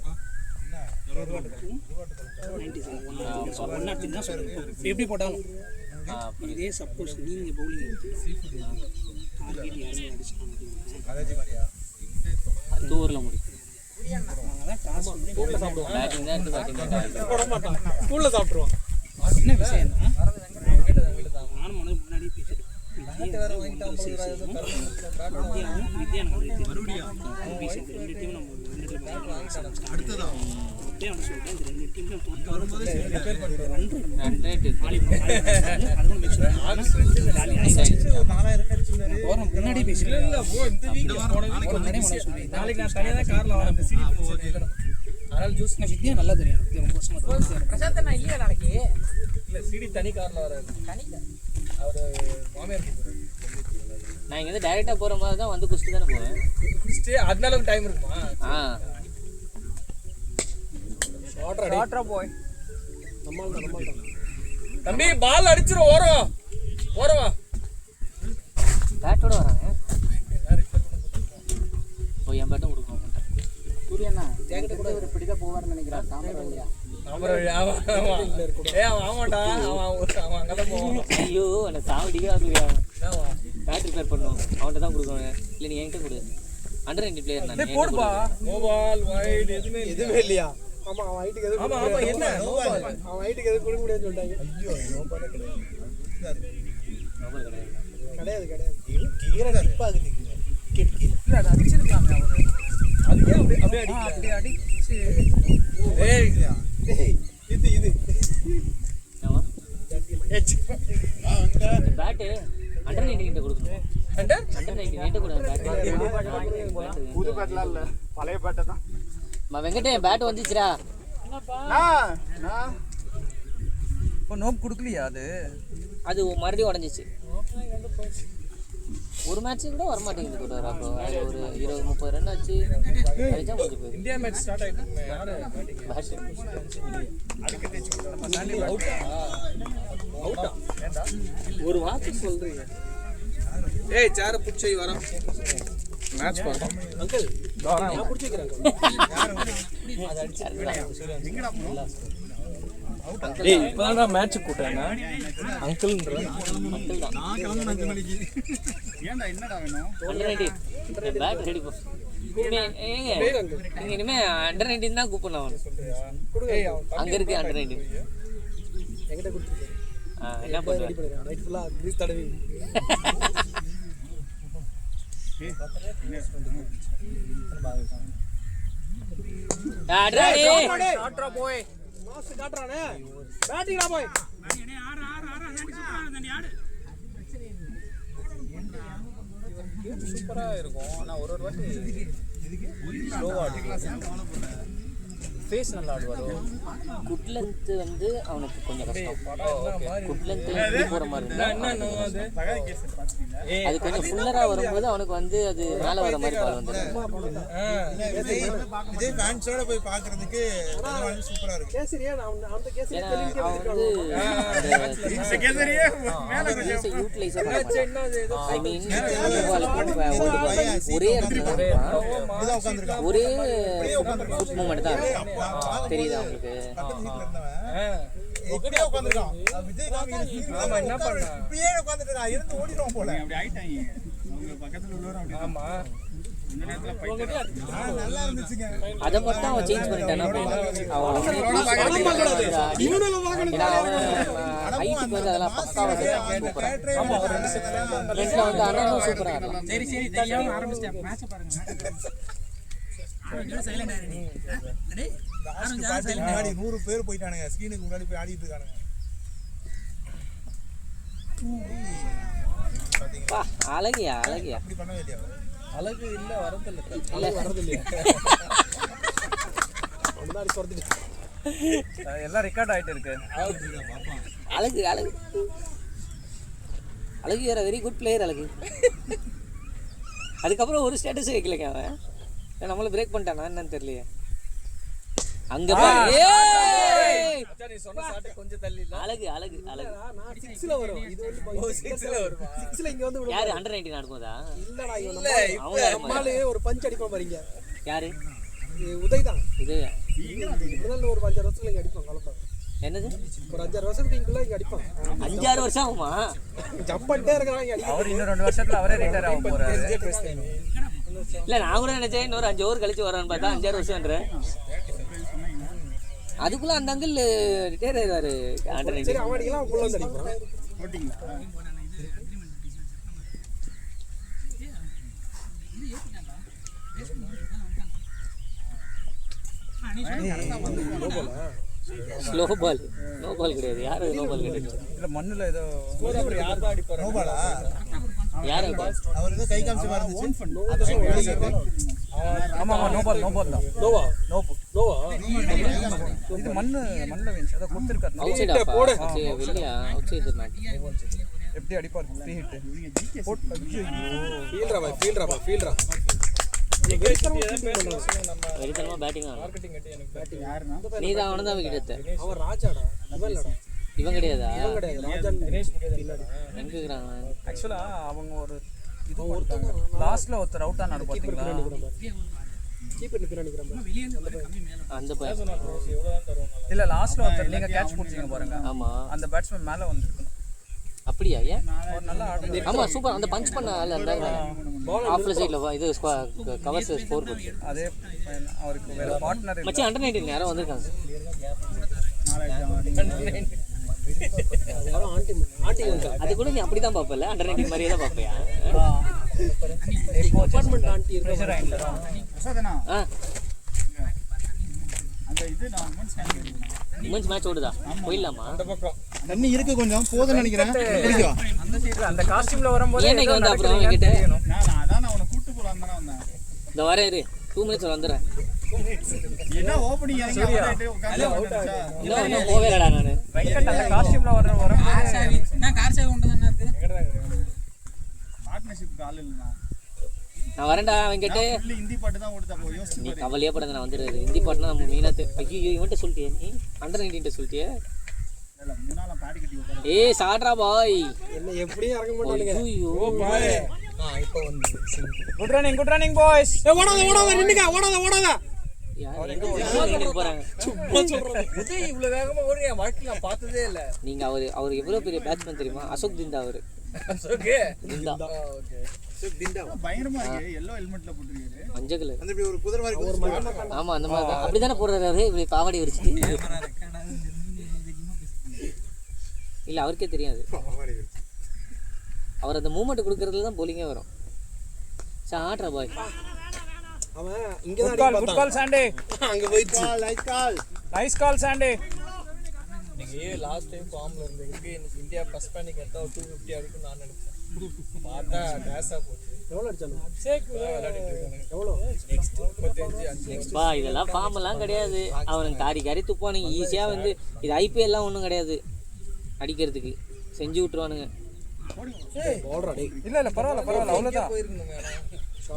[SPEAKER 5] 103 தான் சொல்லுங்க. எப்படி போட்டாலும் இதே சப்போஸ் நீங்கள் பவுலிங் எடுத்து டார்கெட் யாரும் அடிச்சாங்க
[SPEAKER 1] அது ஓவரில் முடியும்.
[SPEAKER 5] நாங்கள் தான் டாஸ் பண்ணி
[SPEAKER 1] பேட்டிங் தான் எடுத்து பேட்டிங் தான்
[SPEAKER 6] போட மாட்டான். ஸ்கூல்ல சாப்பிட்டுருவான்.
[SPEAKER 5] என்ன விஷயம்னா நானும் முன்னாடியே பேசிட்டேன். முன்னாடி பேசிட்டேன்.
[SPEAKER 2] நாளைக்கு நான் தனியா தான் கார்ல வரேன். அதனால ஜூஸ்
[SPEAKER 5] வித்யா நல்லா தெரியும். வித்யா ரொம்ப வருஷமா
[SPEAKER 3] பிரசாத் நான் இல்லையா நாளைக்கு
[SPEAKER 2] இல்ல சிடி தனி கார்ல வராரு. அவரு மாமியார் கூப்பிடுறாரு.
[SPEAKER 1] நான் இங்கேருந்து டைரெக்டாக போகிற மாதிரி தான் வந்து குடிச்சிட்டு தானே போவேன்.
[SPEAKER 2] குடிச்சிட்டு அதனால டைம் இருக்குமா?
[SPEAKER 6] ஷாட்ரா பாய். நம்மால்
[SPEAKER 2] தம்பி பால் அடிச்சிரும். ஓரவா
[SPEAKER 1] பேட்டோட வராங்க. இப்போ என் பேட்டும் கொடுக்கணும்.
[SPEAKER 5] சூரியண்ணா என்கிட்ட கூட ஒரு பிடிக்க போவார்னு நினைக்கிறேன். தாமரை
[SPEAKER 2] ஆமாண்டா அவன் அங்கதான் போவான்.
[SPEAKER 1] ஐயோ என்ன சாவடிக்காது. பேட் ரிப்பேர் பண்ணும் அவன்கிட்ட தான் கொடுக்கணும். இல்லை நீ என்கிட்ட கொடு. அண்டர் 20 பிளேயர் நான்
[SPEAKER 2] போடுப்பா. நோபால் வைட் எதுவுமே
[SPEAKER 6] இல்லையா? ஆமா அவன் ஹைட்டுக்கு எதுவும்
[SPEAKER 2] ஆமா என்ன நோபால்
[SPEAKER 6] அவன் ஹைட்டுக்கு எதுவும் கொடுக்க முடியாதுன்னு சொல்லிட்டாங்க.
[SPEAKER 4] ஐயோ நோபால் கிடையாது.
[SPEAKER 1] நோபல் கிடையாது.
[SPEAKER 6] கிடையாது.
[SPEAKER 4] கீரை டிப் ஆகுது.
[SPEAKER 2] இல்ல அது அடிச்சிருக்காங்க அவரு. அது ஏன் அப்படியே அடிச்சு ஏய்
[SPEAKER 6] இது
[SPEAKER 1] ஆமா பேட்டு அண்டர் 19 கிட்ட கொடுக்கணும். அண்டர் 19 கிட்ட கொடு பேட்.
[SPEAKER 7] புது பேட்லாம் இல்ல, பழைய பேட்டை தான்.
[SPEAKER 1] வெங்கடே பேட் வந்துச்சுடா.
[SPEAKER 2] இப்போ நோப் கொடுக்கலையா?
[SPEAKER 1] அது மறுபடியும் உடஞ்சிச்சு. ஒரு மேட்ச் கூட வர மாட்டேங்குது கூட. அப்போ ஒரு 20-30 ரன் ஆச்சு. அடிச்சா முடிஞ்சு போயிடும்.
[SPEAKER 2] இந்தியா மேட்ச் ஸ்டார்ட் ஆயிடுச்சு. யாரு அவுட்டா ஏண்டா
[SPEAKER 6] ஒரு வார்த்தை சொல்றீங்க.
[SPEAKER 2] ஏய் சேர புடிச்சை வரோம் மேட்ச் பாரு
[SPEAKER 6] அங்கிள் நான் புடிச்சு வைக்கிறேன்.
[SPEAKER 2] ஏய் இப்பதான் மேட்ச் கூட்டாங்க அங்கிள்ன்ற
[SPEAKER 1] அங்கிள் தான்.
[SPEAKER 4] நான் கிளம்புன 5 மணிக்கு. ஏன்டா என்னடா வேணும்?
[SPEAKER 1] அண்டர் 19 பேட் ரெடி போ. ஏங்க நீங்க இனிமே அண்டர் 19 தான் கூப்பிடணும் அவன்.
[SPEAKER 2] ஏய்
[SPEAKER 1] அங்க இருக்கு அண்டர் 19.
[SPEAKER 6] என்கிட்ட கொடுத்துருக்கேன்.
[SPEAKER 1] என்ன பண்ணுவேன்?
[SPEAKER 6] ரெடி பண்ணிடுறேன். ரைட் ஃபுல்லா கிரீஸ் தடவி.
[SPEAKER 2] ஷாட்ரா போய்
[SPEAKER 6] மாஸ் காட்றானே. பேட்டிங்டா போய்.
[SPEAKER 3] சூப்பரா இருக்கும். ஆனா ஒரு வாட்டி ஸ்லோவா அடிக்கலாம். ஃபேஸ் நல்லா ஆடுவாரோ?
[SPEAKER 1] குட் லென்த் வந்து அவனுக்கு கொஞ்சம் கஷ்டம்.
[SPEAKER 2] மாதிரி
[SPEAKER 1] குட் லென்த் போகிற மாதிரி இருந்தா
[SPEAKER 2] அது
[SPEAKER 1] அது கொஞ்சம் ஃபுல்லராக வரும்போது அவனுக்கு வந்து அது மேலே வர மாதிரி பால் வந்துடும்.
[SPEAKER 4] விஜய் ஃபேன்ஸோட போய் பார்க்கறதுக்கு சூப்பரா இருக்கு.
[SPEAKER 6] கேசரியா நான் அந்த கேசரி
[SPEAKER 1] ஏன்னா அவன் வந்து யூட்டிலைஸ் ஐ மீன் ஒரே இடத்துல தான் இருப்பான். ஒரே ஃபுட் மூமெண்ட் தான் இருக்கும். தெரியுதா உங்களுக்கு?
[SPEAKER 4] இப்படியே உட்காந்துருக்கான் விஜய்
[SPEAKER 2] ஆமா, என்ன பண்ண?
[SPEAKER 4] இப்படியே உட்காந்துட்டு இருந்து ஓடிடுவோம் போல.
[SPEAKER 2] ஆமா
[SPEAKER 4] நல்லா இருந்துச்சுங்க.
[SPEAKER 1] அதை மட்டும் அவன் சேஞ்ச் பண்ணிட்டானா ஹைட்டுக்கு வந்து அதெல்லாம் பக்காவாக ஃப்ரெண்ட்ல வந்து அண்ணனும் சூப்பராக இருக்கும்.
[SPEAKER 5] சரி சரி தெரியாம ஆரம்பிச்சிட்டேன் மேட்சை பாருங்க.
[SPEAKER 4] முன்னாடி 100 பேர் போயிட்டானுங்க. ஸ்கிரீனுக்கு முன்னாடி போய் ஆடிட்டு இருக்கானுங்க.
[SPEAKER 1] பா அழகியா அழகியா
[SPEAKER 4] அப்படி பண்ண வேண்டியா?
[SPEAKER 2] அழகு இல்ல வரதில்ல
[SPEAKER 6] முன்னாடி சொல்லிட்டு
[SPEAKER 3] எல்லாம் ரெக்கார்ட் ஆயிட்டு இருக்கு.
[SPEAKER 1] அழகு அழகு அழகு வேற வெரி குட் பிளேயர் அழகு. அதுக்கப்புறம் ஒரு ஸ்டேட்டஸ் வைக்கலைங்க அவன். நம்மள பிரேக் பண்ணிட்டானா என்னன்னு தெரியலையே. அங்க
[SPEAKER 2] நீ சொன்ன சாட்டை கொஞ்சம் தள்ளி இல்ல.
[SPEAKER 1] அழகு அழகு அழகு.
[SPEAKER 6] நான் 6ல வரும். இது வந்து
[SPEAKER 2] 6ல வருமா?
[SPEAKER 6] 6ல இங்க வந்து
[SPEAKER 1] யாரு அண்டர் 19 ஆடும்போதா?
[SPEAKER 6] இல்லடா இவன்
[SPEAKER 2] இல்ல
[SPEAKER 1] அவங்க
[SPEAKER 6] நம்மாலே ஒரு பஞ்ச் அடிப்பான் பாருங்க.
[SPEAKER 1] யாரு?
[SPEAKER 6] உதய் தான்.
[SPEAKER 1] இது
[SPEAKER 6] முதல்ல ஒரு 5 வருஷத்துல இங்க அடிப்பான் கலப்பான்.
[SPEAKER 1] என்னது?
[SPEAKER 6] ஒரு 5 வருஷத்துக்கு இங்குள்ள இங்க அடிப்பான்.
[SPEAKER 1] 5-6 வருஷம் ஆகுமா?
[SPEAKER 6] ஜம்ப் பண்ணிட்டே இருக்கறான் இங்க அடிப்பான்.
[SPEAKER 3] அவர் இன்னும் 2 வருஷத்துல அவரே ரிட்டையர் ஆக போறாரு.
[SPEAKER 1] இல்ல நான் கூட நினைச்சேன் இன்னொரு 5 ஓவர் கழிச்சு வரான்னு பார்த்தா 5-6 வருஷம்ன்ற. அதுக்குள்ள அந்த அங்கிள் ரிட்டையர் ஆயிடுவாரு அண்டர் 19.
[SPEAKER 6] சரி அவன் அடிக்கலாம் அவன் புள்ள வந்து அடிப்பான்.
[SPEAKER 1] ஸ்லோ பால் நோ பால் கிடையாது. யாரு நோ பால் கிடையாது.
[SPEAKER 3] இல்ல மண்ணுல ஏதோ
[SPEAKER 2] யார் தான் அடிப்பாரு?
[SPEAKER 4] நோபாலா?
[SPEAKER 1] யாரு
[SPEAKER 4] அவர் ஏதோ கை காமிச்சு இருந்துச்சு.
[SPEAKER 3] ஆமா ஆமா நோ பால் தான்.
[SPEAKER 6] நோவா நோவா
[SPEAKER 3] இது மண்ணுல வேணும். அத கொடுத்திருக்காரு.
[SPEAKER 1] அவுட் சைடு போடு. வெளியா அவுட் சைடு மேட்.
[SPEAKER 3] எப்படி அடிப்பார்? Free hit boat.
[SPEAKER 6] ஃபீல்டரா
[SPEAKER 1] வெறித்தனமா பேட்டிங் ஆனா
[SPEAKER 2] மார்க்கெட்டிங் கட்டி எனக்கு
[SPEAKER 1] நீ தான் அவன தான் விக்கெட் எடுத்த.
[SPEAKER 6] அவன் ராஜாடா இவன் இல்லடா
[SPEAKER 1] இவன் கிடையாதா?
[SPEAKER 6] கிடையாது ராஜன் பின்னாடி
[SPEAKER 1] எங்க இருக்காங்க?
[SPEAKER 3] ஆக்சுவலா அவங்க ஒரு இது ஒருத்தங்க லாஸ்ட்ல ஒருத்தர் அவுட் ஆனாரு பாத்தீங்களா?
[SPEAKER 6] கீப்பர் பின்னாடி நிக்கறான்
[SPEAKER 1] அந்த பையன்.
[SPEAKER 2] எவ்வளவுதான் தருவாங்க?
[SPEAKER 3] இல்ல லாஸ்ட்ல ஒருத்தர் நீங்க கேட்ச் புடிச்சீங்க பாருங்க.
[SPEAKER 1] ஆமா
[SPEAKER 3] அந்த பேட்ஸ்மேன் மேல வந்திருக்கணும்.
[SPEAKER 1] அப்படியா? ஏன்?
[SPEAKER 3] ஒரு நல்ல ஆர்டர்.
[SPEAKER 1] ஆமா சூப்பர். அந்த பஞ்ச் பண்ண ஆளு அந்த ஆஃப்ல சைடுல இது கவர்ஸ் ஸ்கோர் போட்டு.
[SPEAKER 3] அதே அவருக்கு வேற பார்ட்னர் இல்ல.
[SPEAKER 1] மச்சான் அண்டர் 19 யாரோ வந்திருக்காங்க.
[SPEAKER 6] யாரோ ஆண்டி வந்து
[SPEAKER 1] அது கூட நீ அப்படிதான் பாப்பல. அண்டர் 19 மாதிரியே தான் பாப்பையா?
[SPEAKER 6] அபார்ட்மெண்ட் ஆண்டி
[SPEAKER 3] பிரஷர்
[SPEAKER 6] இருக்கு.
[SPEAKER 3] ஆயிடுல.
[SPEAKER 1] ஆ
[SPEAKER 7] அந்த இது நான் உமன்ஸ் கேன்
[SPEAKER 1] உமன்ஸ் மேட்ச் ஓடுதா? போயிடலாமா?
[SPEAKER 2] அந்த பக்கம்
[SPEAKER 4] தண்ணி இருக்கு கொஞ்சம் போதும்னு நினைக்கிறேன். குடிக்கவா?
[SPEAKER 3] அந்த சைடுல அந்த காஸ்டியூம்ல வரும்போது
[SPEAKER 1] ஏன் நீங்க வந்து அப்புறம் என்கிட்ட
[SPEAKER 7] அதான் நான் உன்னை கூட்டு போலாம் தானே வந்தேன்.
[SPEAKER 1] இந்த வரேன் இரு 2 மினிட்ஸ் வந்துடுறேன்.
[SPEAKER 7] என்ன ஓப்பனிங் இறங்கி உட்காந்து
[SPEAKER 1] இன்னும் போவேலடா நானு.
[SPEAKER 3] வெங்கட் அந்த காஸ்டியூம்ல வரும்போது
[SPEAKER 5] நான் கார் சேவை கொண்டு தானே இருக்கு.
[SPEAKER 7] பார்ட்னர்ஷிப் ஆள் இல்லைண்ணா.
[SPEAKER 1] நான் வரேன்டா வெங்கட்.
[SPEAKER 7] ஃபுல்லி ஹிந்தி பாட்டு தான் ஓடுதா போய் யோசிச்சு
[SPEAKER 1] நீ கவலையே படாத, நான் வந்துடுறது. ஹிந்தி பாட்டுனா நம்ம மீனாத்து. ஐயோ இவன்ட்ட சொல்லிட்டியே நீ? அண்டர் 19 சொல்லிட்டியே?
[SPEAKER 7] இல்லை முன்னாலாம் பாடி கட்டி உட்காந்து
[SPEAKER 1] ஏய் சாட்ரா பாய்.
[SPEAKER 6] என்ன எப்படியும் இறங்க மாட்டானுங்க.
[SPEAKER 1] ஐயோ
[SPEAKER 2] இப்போ வந்து
[SPEAKER 3] குட் ரன்னிங் பாய்ஸ்.
[SPEAKER 6] ஓடாத நின்னுங்க.
[SPEAKER 1] யார் எங்க போறாங்க?
[SPEAKER 6] சும்மா சொல்றேன்.
[SPEAKER 2] உதய் இவ்வளவு வேகமா ஓடி என் வாழ்க்கையில நான் பார்த்ததே இல்ல.
[SPEAKER 1] நீங்க அவர் எவ்வளவு பெரிய பேட்ஸ்மேன் தெரியுமா? அசோக் திண்டா அவரு.
[SPEAKER 2] Okay
[SPEAKER 1] Dinda
[SPEAKER 2] okay.
[SPEAKER 7] பயங்கரமா இருக்கு. எல்லோ ஹெல்மெட்ல போட்டுருக்காரு.
[SPEAKER 1] மஞ்சள் கலர்.
[SPEAKER 4] அந்த இப்படி ஒரு குதிரை மாதிரி குதிச்சு
[SPEAKER 1] ஆமா அந்த மாதிரி தான். அப்படிதானே போடுறாரு அவரு இப்படி பாவாடி விரிச்சிட்டு. இல்ல அவருக்கே தெரியாது. அவர் அந்த மூவ்மெண்ட் கொடுக்கறதுல தான் bowling வரும். சாட்ரா பாய்.
[SPEAKER 6] அவன் இங்க தான்
[SPEAKER 3] குட்
[SPEAKER 6] அடிப்பான்.
[SPEAKER 3] கால் சாண்டே.
[SPEAKER 6] அங்க போயிடுச்சு.
[SPEAKER 3] நைஸ் கால் சாண்டே.
[SPEAKER 2] நீங்க லாஸ்ட் டைம் ஃபார்ம்ல இருந்தீங்க. இன்னைக்கு இந்தியா ஃபர்ஸ்ட் பேனிங் எடுத்தா 250 அடிக்கும் நான் நினைச்சேன். பார்த்தா டேஸா போச்சு.
[SPEAKER 6] எவ்வளோ அடிச்சானு
[SPEAKER 2] விளையாடிட்டு இருக்கானுங்க.
[SPEAKER 6] எவ்வளோ
[SPEAKER 2] நெக்ஸ்ட் 35
[SPEAKER 1] பா இதெல்லாம் ஃபார்மெல்லாம் கிடையாது. அவனுக்கு காரி காரி துப்பானுங்க ஈஸியாக வந்து இது ஐபிஎல்லாம் ஒன்றும் கிடையாது அடிக்கிறதுக்கு செஞ்சு விட்ருவானுங்க.
[SPEAKER 6] பால்ரா டேய்
[SPEAKER 3] இல்ல பரவாயில்ல அவ்வளவுதான்.
[SPEAKER 2] போயிருக்கணும் மேடம்.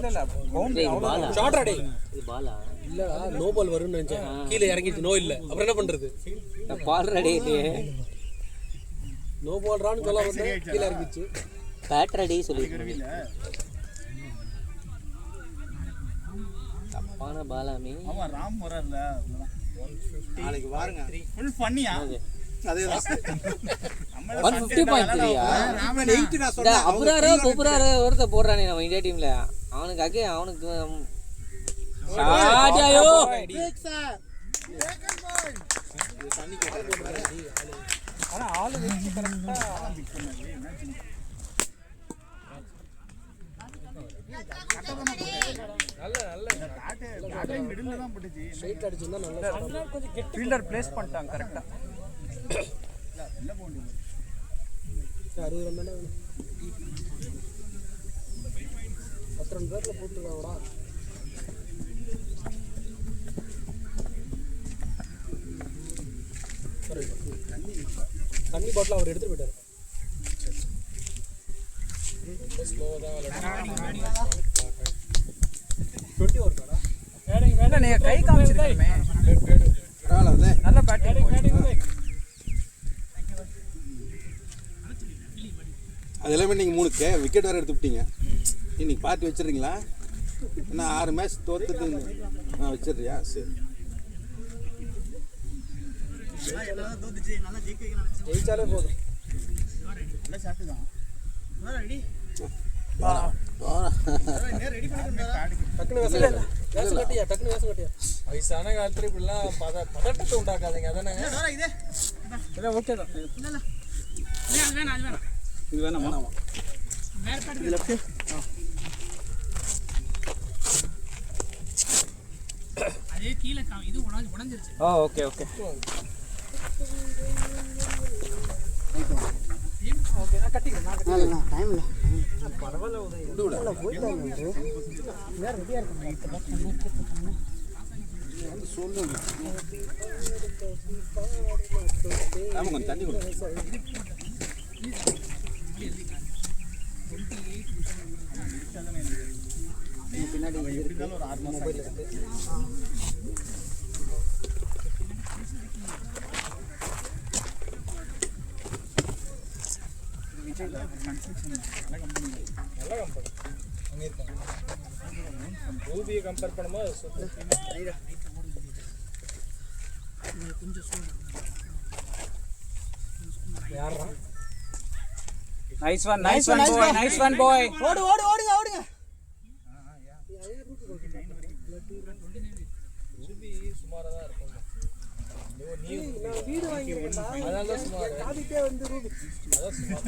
[SPEAKER 3] இல்ல பவுண்டரி
[SPEAKER 1] இது பாலா
[SPEAKER 6] ஷார்ட்ரா டேய்
[SPEAKER 1] இது பாலா
[SPEAKER 6] இல்லடா நோ பால் வரும்னு நினைச்சேன் கீழே இறங்கிச்சு நோ இல்லை அப்புறம் என்ன பண்றது
[SPEAKER 1] பால் ரெடி
[SPEAKER 6] நோ பால் ரான்னு சொல்ல வந்தேன் கீழே இறங்கிச்சு
[SPEAKER 1] பேட் ரெடி சொல்லிட்டு
[SPEAKER 7] இல்ல
[SPEAKER 1] தப்பான பாலாமே.
[SPEAKER 7] அவன் ராம் வரார்ல அவ்வளவுதான்.
[SPEAKER 4] நாளைக்கு பாருங்க
[SPEAKER 7] ஃபுல் ஃபன்னியா
[SPEAKER 4] அதேதான்
[SPEAKER 1] 150 பாயிண்ட்ரியா
[SPEAKER 4] நாம 8 நான் சொன்னேன்
[SPEAKER 1] அப்புறாரோ பொப்புறாரோ ஒருத்த போடுறானே நம்ம இந்தியா டீம்ல அவனுக்கு அவனுக்கு ஆடியாயோ
[SPEAKER 3] ஆனா ஆளு வெச்சு கரெக்ட்டா
[SPEAKER 7] பேட்டிங் மிடில்ல தான் பட்டுச்சு.
[SPEAKER 6] ஸ்ட்ரைட் அடிச்சிருந்தா நல்லா
[SPEAKER 3] ஃபீல்டர் பிளேஸ் பண்ணிட்டாங்க கரெக்ட்டா.
[SPEAKER 7] இல்ல போண்டி
[SPEAKER 6] 60 ரன் தானே வேணும் 10 ரன் பேர்ல போட்டுருக்காங்கடா. தண்ணி பாட்டில் அவர் எடுத்துட்டு போயிட்டாரு.
[SPEAKER 2] ஸ்லோவா தான் விளையாடுறாங்க.
[SPEAKER 6] 20 ஓவர் தானா
[SPEAKER 3] இல்ல நீங்க கை காமிச்சிருக்கீங்க.
[SPEAKER 4] பரவாயில்ல
[SPEAKER 3] நல்ல பேட்டிங்.
[SPEAKER 4] அது எல்லாமே நீங்கள் 3 விக்கெட் வேறு எடுத்து விட்டீங்க. இன்னைக்கு பார்த்து வச்சிடுறீங்களா? என்ன 6 மேட்ச் தோத்துட்டு வச்சிடுறியா? சரி
[SPEAKER 7] தோத்துச்சு நல்லா ஜெயிக்க வைக்கலாம்.
[SPEAKER 6] ஜெயிச்சாலே போதும்.
[SPEAKER 7] நல்ல ஷாட் தான். ரெடி ரெடி பண்ணி
[SPEAKER 6] டக்குனு வேஷம் கட்டியா டக்குனு வேஷம் கட்டியா
[SPEAKER 2] வயசான காலத்துல இப்படிலாம் பதட்டத்தை உண்டாக்காதீங்க அதானே.
[SPEAKER 7] இதே
[SPEAKER 3] இல்ல ஓகே தான்.
[SPEAKER 4] இது வேணாமா?
[SPEAKER 5] அதே கீழே இது உடஞ்சிருச்சு.
[SPEAKER 3] Okay okay.
[SPEAKER 4] ஆமாம் கொஞ்சம் தண்ணி கொடுங்க.
[SPEAKER 7] பின்னாடி எப்படினாலும் ஒரு 6 மாசம் இருக்கு.
[SPEAKER 2] நல்ல கம்பெனி பண்ணியிருக்காங்க. ரூபியை கம்பேர் பண்ணும்போது சூப்பர். யாரா
[SPEAKER 3] நைஸ் ஒன் பாய்.
[SPEAKER 2] ரூபி சுமாராக தான் இருக்கும்.
[SPEAKER 6] நான் வீடு வாங்கியிருக்கேன்டா.
[SPEAKER 2] அதனால தான் சுமார்.
[SPEAKER 6] காதிக்கே வந்து ரூபி
[SPEAKER 2] அதான் சுமார்.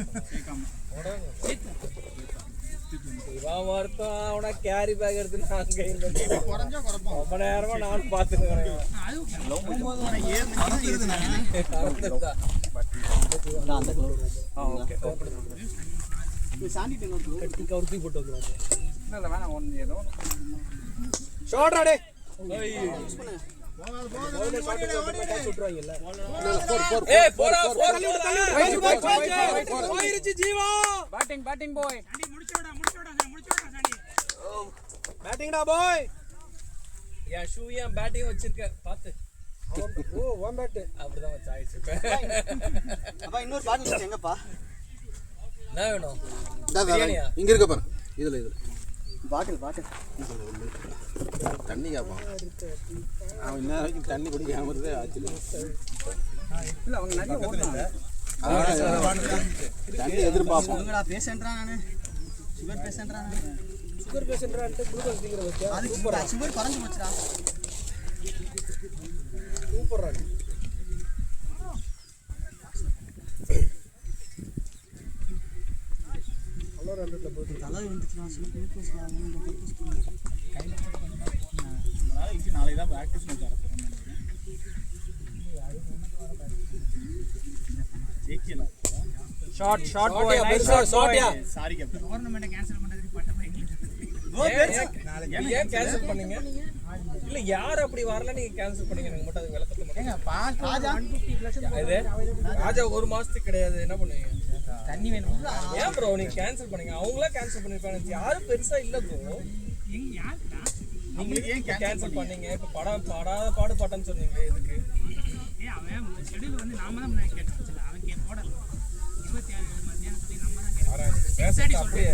[SPEAKER 2] இவன் ஒருத்தன் அவனா கேரி பேக் எடுத்து நான் அங்கே
[SPEAKER 7] குறைஞ்சா குறைப்போம்.
[SPEAKER 2] ரொம்ப நேரமா நானும் பார்த்துக்கிறேன்.
[SPEAKER 3] ஓகே.
[SPEAKER 6] கட்டி கவுர்த்தி போட்டு வந்துருவாங்க.
[SPEAKER 3] இல்ல வேணாம் ஒன்னு ஏதோ
[SPEAKER 6] ஷார்ட்ரா டே விட்டுருவாங்கல்ல.
[SPEAKER 2] ஏய் போடா போயிருச்சு ஜீவா.
[SPEAKER 3] பேட்டிங் பாய்.
[SPEAKER 6] பேட்டிங்டா பாய்.
[SPEAKER 2] என் ஷூ ஏன் பேட்டிங் வச்சிருக்க பாத்து.
[SPEAKER 6] ஓ ஒன் பேட்
[SPEAKER 2] அப்படிதான் வச்சு ஆயிடுச்சு.
[SPEAKER 7] அப்பா இன்னொரு பாட்டில் எங்கப்பா?
[SPEAKER 2] என்ன வேணும்?
[SPEAKER 4] இங்கே இருக்க பாரு. இதில்
[SPEAKER 7] பாட்டில்
[SPEAKER 4] தண்ணி கேட்பான். அவன் இன்ன வரைக்கும் தண்ணி குடிக்காம இருந்தே ஆச்சுல.
[SPEAKER 3] இல்ல அவங்க நிறைய ஓடுறாங்க.
[SPEAKER 4] தண்ணி எதிர்பார்ப்போம்.
[SPEAKER 7] உங்களா பேசன்றா நானு சுகர் பேசன்றா நானு
[SPEAKER 6] சுகர் பேஷண்ட்ரான்ட்டு குளுக்கோஸ் தீக்கிற வச்சா
[SPEAKER 7] அதுக்கு சுகர் குறைஞ்சு போச்சுடா.
[SPEAKER 6] சூப்பர்ரா. அவ்வளோ ரன்ல போயிட்டு
[SPEAKER 7] தலை வந்துச்சுடா குளுக்கோஸ் நாளைக்கு தான் ப்ராக்டிஸ் பண்ண தரப்போம். ஜெயிக்கலாம்
[SPEAKER 2] short
[SPEAKER 6] boy nice shot yeah
[SPEAKER 7] sorry captain
[SPEAKER 5] டோர்னமெண்ட்டை கேன்சல் பண்ணுறதுக்கு பட்ட
[SPEAKER 2] ஏன் கேன்சல் பண்ணீங்க? இல்ல யார் அப்படி வரல நீங்க கேன்சல் பண்ணீங்க? எனக்கு மட்டும் அது விளக்கத்தை மட்டும். இது ராஜா ஒரு மாசத்துக்கு கிடையாது, என்ன பண்ணுவீங்க?
[SPEAKER 5] தண்ணி வேணும்.
[SPEAKER 2] ஏன் ப்ரோ நீங்க கேன்சல் பண்ணீங்க? அவங்களா கேன்சல் பண்ணிருப்பாங்க, யாரும் பெருசா இல்ல ப்ரோ.
[SPEAKER 5] யாருக்கா?
[SPEAKER 2] நீங்க ஏன் கேன்சல் பண்ணீங்க? இப்ப படம் பாடாத பாடு பாட்டன்னு சொன்னீங்களே, எதுக்கு?
[SPEAKER 5] அவன் ஷெட்யூல் வந்து நாம தான் கேட்டோம். அவன் போடல 27 மத்தியானத்துக்கு நம்ம தான் கேட்டோம்.
[SPEAKER 2] பேசுறது அப்படியே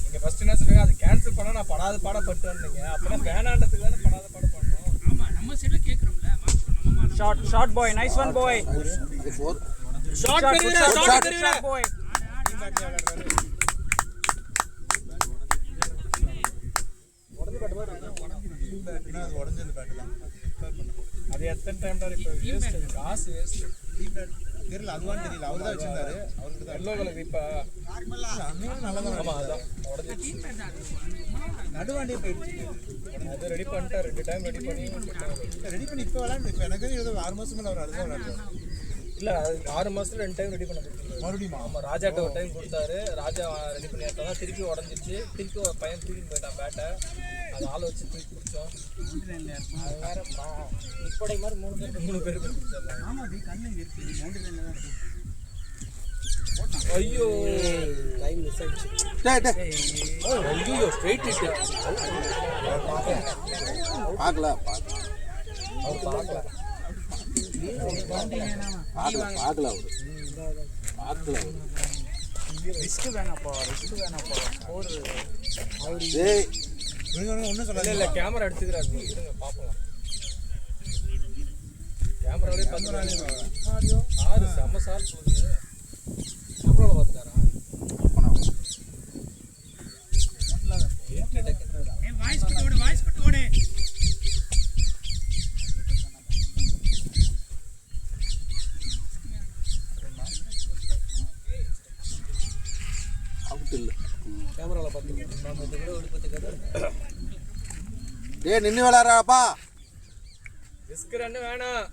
[SPEAKER 2] நீங்க ஃபர்ஸ்ட் என்ன சொல்றீங்க? அது கேன்சல் பண்ணா நான் படாத பாட பட்டு வந்தீங்க, அப்புறம் வேணான்றதுக்கு தானே படாத பாட பண்ணோம்.
[SPEAKER 5] ஆமா நம்ம ஷெட்யூல் கேக்குறோம்ல, நம்ம மாட்டோம்.
[SPEAKER 2] ஷார்ட் பாய் நைஸ் ஒன் பாய். ஷார்ட் பாய்.
[SPEAKER 4] அது உடஞ்சது பேட் தான்
[SPEAKER 2] அது எத்தனை டைம் தான் இப்ப வேஸ்ட், காசு வேஸ்ட்.
[SPEAKER 4] தெரியல, அதுவான்னு தெரியல. அவர் தான் வச்சிருந்தாரு, அவருக்கு தான்.
[SPEAKER 2] எல்லோ கலர் இப்ப
[SPEAKER 4] அன்னையும் நல்லா தான்.
[SPEAKER 2] ஆமா அதான் உடஞ்சிச்சு.
[SPEAKER 4] நடுவாண்டியே போயிடுச்சு.
[SPEAKER 2] அது ரெடி பண்ணிட்டேன், 2 டைம் ரெடி பண்ணி
[SPEAKER 4] ரெடி பண்ணி இப்போ விளையாண்டு இப்போ எனக்கு ஏதோ 6 மாசம் மேலே அவர் அதுதான் விளையாடுறாரு.
[SPEAKER 2] இல்ல 6 மாசத்துல 2 டைம் ரெடி பண்ண கொடுத்தாரு.
[SPEAKER 4] மறுபடியும்
[SPEAKER 2] ஆமா ராஜாட்ட ஒரு டைம் கொடுத்தாரு, ராஜா ரெடி பண்ணி எடுத்தா திருப்பி உடஞ்சிச்சு. திருப்பி ஒரு பையன் தூக்கி போயிட்டான் பேட்டை, அது ஆளை வச்சு தூக்கி பிடிச்சோம். அது வேற இப்படி மாதிரி 3 பேர் பிடிச்சாங்க. ஐயோ
[SPEAKER 6] லைன் மிஸ் ஆயிடுச்சு.
[SPEAKER 2] ஐயோ ஸ்ட்ரைட் ஹிட்.
[SPEAKER 4] பார்க்கல
[SPEAKER 2] அவர் பார்க்கல.
[SPEAKER 7] ரிஸ்க் வேணாப்பா ஒரு
[SPEAKER 4] ஒன்றும் சொல்ல
[SPEAKER 2] இல்ல கேமரா எடுத்துக்கிறாரு, இருங்க பாப்போம். கேமராவிலே பார்த்துறாங்க. ஆறு செம்ம சார் சொல்லுது. கேமராவில் பார்த்துட்டாரா?
[SPEAKER 5] வாய்ஸ் போட்டு ஓடு.
[SPEAKER 6] கேமரால பாத்துங்க.
[SPEAKER 4] டேய் நின்னு விளையாடுறாப்பா.
[SPEAKER 2] ரிஸ்க் ரன் வேணாம்.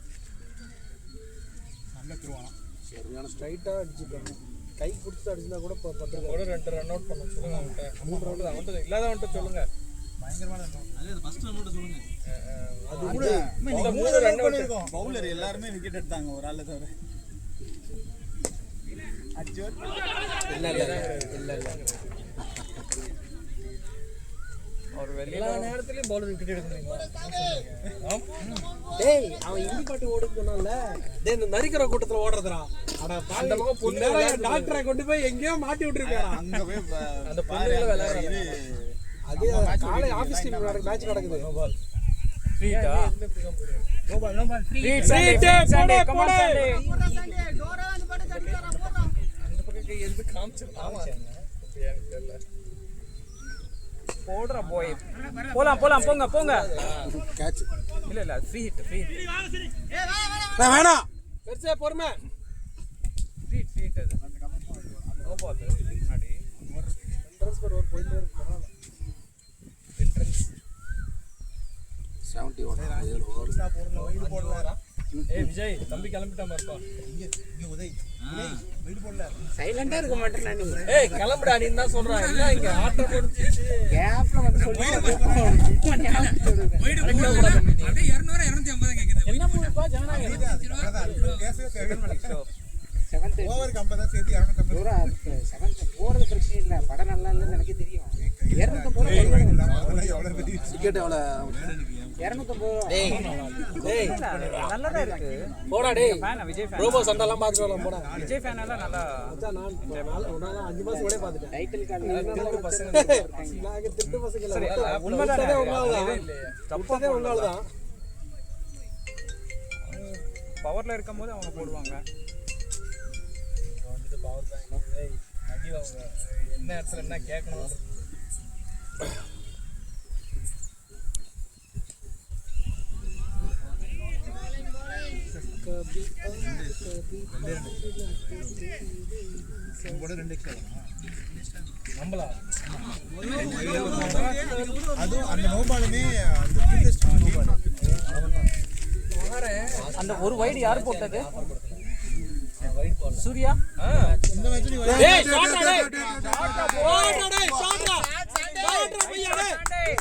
[SPEAKER 6] சரியான ஸ்ட்ரைட்டா அடிச்சுட்டாங்க. கை கொடுத்து அடிச்சா கூட பத்திருக்காங்க.
[SPEAKER 2] கூட 2 ரன் அவுட் பண்ண சொல்லுங்க அவன்கிட்ட. 3 ரவுண்ட் அவன்கிட்ட இல்லாதவன்கிட்ட சொல்லுங்க.
[SPEAKER 4] பயங்கரமான
[SPEAKER 2] அது ஃபர்ஸ்ட் ரவுண்ட் சொல்லுங்க.
[SPEAKER 4] அது கூட
[SPEAKER 2] இந்த 3 ரன் பண்ணிருக்கோம்.
[SPEAKER 7] பவுலர் எல்லாருமே விக்கெட் எடுத்தாங்க, ஒரு ஆளு தவிர.
[SPEAKER 6] இல்ல
[SPEAKER 2] அவர் எல்லா நேரத்துலயும் பவுலர் விக்கெட் எடுக்கறீங்களா?
[SPEAKER 6] டேய் அவன் இந்தி பாட்டு ஓடுன்னு சொன்னான்ல. டேய் இந்த நரிக்கிற கூட்டத்துல ஓடுறதுடா. அட அந்த பக்கம் பொண்ணு டாக்டரை கொண்டு போய் எங்கேயோ மாட்டி விட்டுருக்காரா.
[SPEAKER 7] அங்க போய்
[SPEAKER 2] அந்த பொண்ணுல விளையாடுறாங்க.
[SPEAKER 6] அது காலை ஆபீஸ் டீம் மேட்ச் நடக்குது.
[SPEAKER 2] ஃப்ரீட்டா?
[SPEAKER 6] Sunday come on Sunday.
[SPEAKER 2] அந்த பக்கம் எது காமிச்சிருக்கா? ஆமா எனக்கு தெரியல. போடுற போய் போலாம் போங்க
[SPEAKER 4] கேட்ச்
[SPEAKER 2] இல்ல ஃப்ரீ ஹிட்
[SPEAKER 4] வேணாம்.
[SPEAKER 6] பெருசா பொறுமை.
[SPEAKER 2] ஃப்ரீ ஹிட் அது நோ பால் முன்னாடி
[SPEAKER 6] ட்ரான்ஸ்ஃபர் ஓவர் போயிட்டே இருக்கு. பரவாயில்ல.
[SPEAKER 2] என்ட்ரன்ஸ்
[SPEAKER 4] 70 ஓவர்
[SPEAKER 2] வைடு போடலடா. ஏய் விஜய் தம்பி கிளம்பிட்டான் பாருப்பா.
[SPEAKER 4] இங்க உதய் வைடு போடல.
[SPEAKER 5] சைலண்டா இருக்க மாட்டேன் நான்.
[SPEAKER 2] ஏய் கிளம்புடா நீ தான் சொல்றான். இல்ல இங்க ஆட்டம் முடிஞ்சிச்சு.
[SPEAKER 5] கேப்ல வந்து சொல்லி அப்படியே 200 250 கேக்குது. என்ன மூணுப்பா ஜனநாயகம்.
[SPEAKER 4] கேஸ்ல தேவையில்லை.
[SPEAKER 5] 7th
[SPEAKER 4] ஓவர் 50 தான் சேர்த்து 250.
[SPEAKER 5] 7th போறது பிரச்சனை இல்ல. படம் நல்லா இல்லன்னு எனக்கு தெரியும். 250
[SPEAKER 4] எவ்வளவு பெரிய டிக்கெட் எவ்வளவு
[SPEAKER 5] 250.
[SPEAKER 6] டேய்
[SPEAKER 2] நல்லதா இருக்கு.
[SPEAKER 6] போடா டேய்.
[SPEAKER 2] Fan Vijay fan.
[SPEAKER 6] ரோபோ சண்டெல்லாம் பாத்துட்டு வரலாம் போடா.
[SPEAKER 2] விஜய் ஃபேன் எல்லாம் நல்லா
[SPEAKER 6] மச்சான் நான் 5 மாசம் கூட பாத்துட்டேன்.
[SPEAKER 5] டைட்டில் கார்டு
[SPEAKER 2] திருட்டு பசங்க
[SPEAKER 6] நாங்க திருட்டு பசங்க இல்ல.
[SPEAKER 2] சரி
[SPEAKER 6] உண்மைதானே
[SPEAKER 2] உண்மைதானே
[SPEAKER 6] உங்களாலதான். தப்பதே உங்களாலதான்.
[SPEAKER 2] பவர்ல இருக்கும்போது அவங்க போடுவாங்க. வந்து பவர் தான் ஏய் அடி அவங்க என்ன இடத்துல என்ன கேட்கணும்.
[SPEAKER 4] கூட 2 எக்ஸ்ட்ரா
[SPEAKER 2] நம்மளா
[SPEAKER 4] அதுவும் அந்த நோபாலுமே அந்த ஃபீல்டஸ்ட் நோபால்
[SPEAKER 2] அந்த ஒரு வைடு யார் போட்டது? ஒயிட் பால்
[SPEAKER 3] சூர்யா
[SPEAKER 4] இந்த மேட்ச் நீ
[SPEAKER 6] டேய் ஷாட்ரா டேய் ஷாட்ரா டேய் ஷாட்ரா ஷாட்ரா பையா டேய்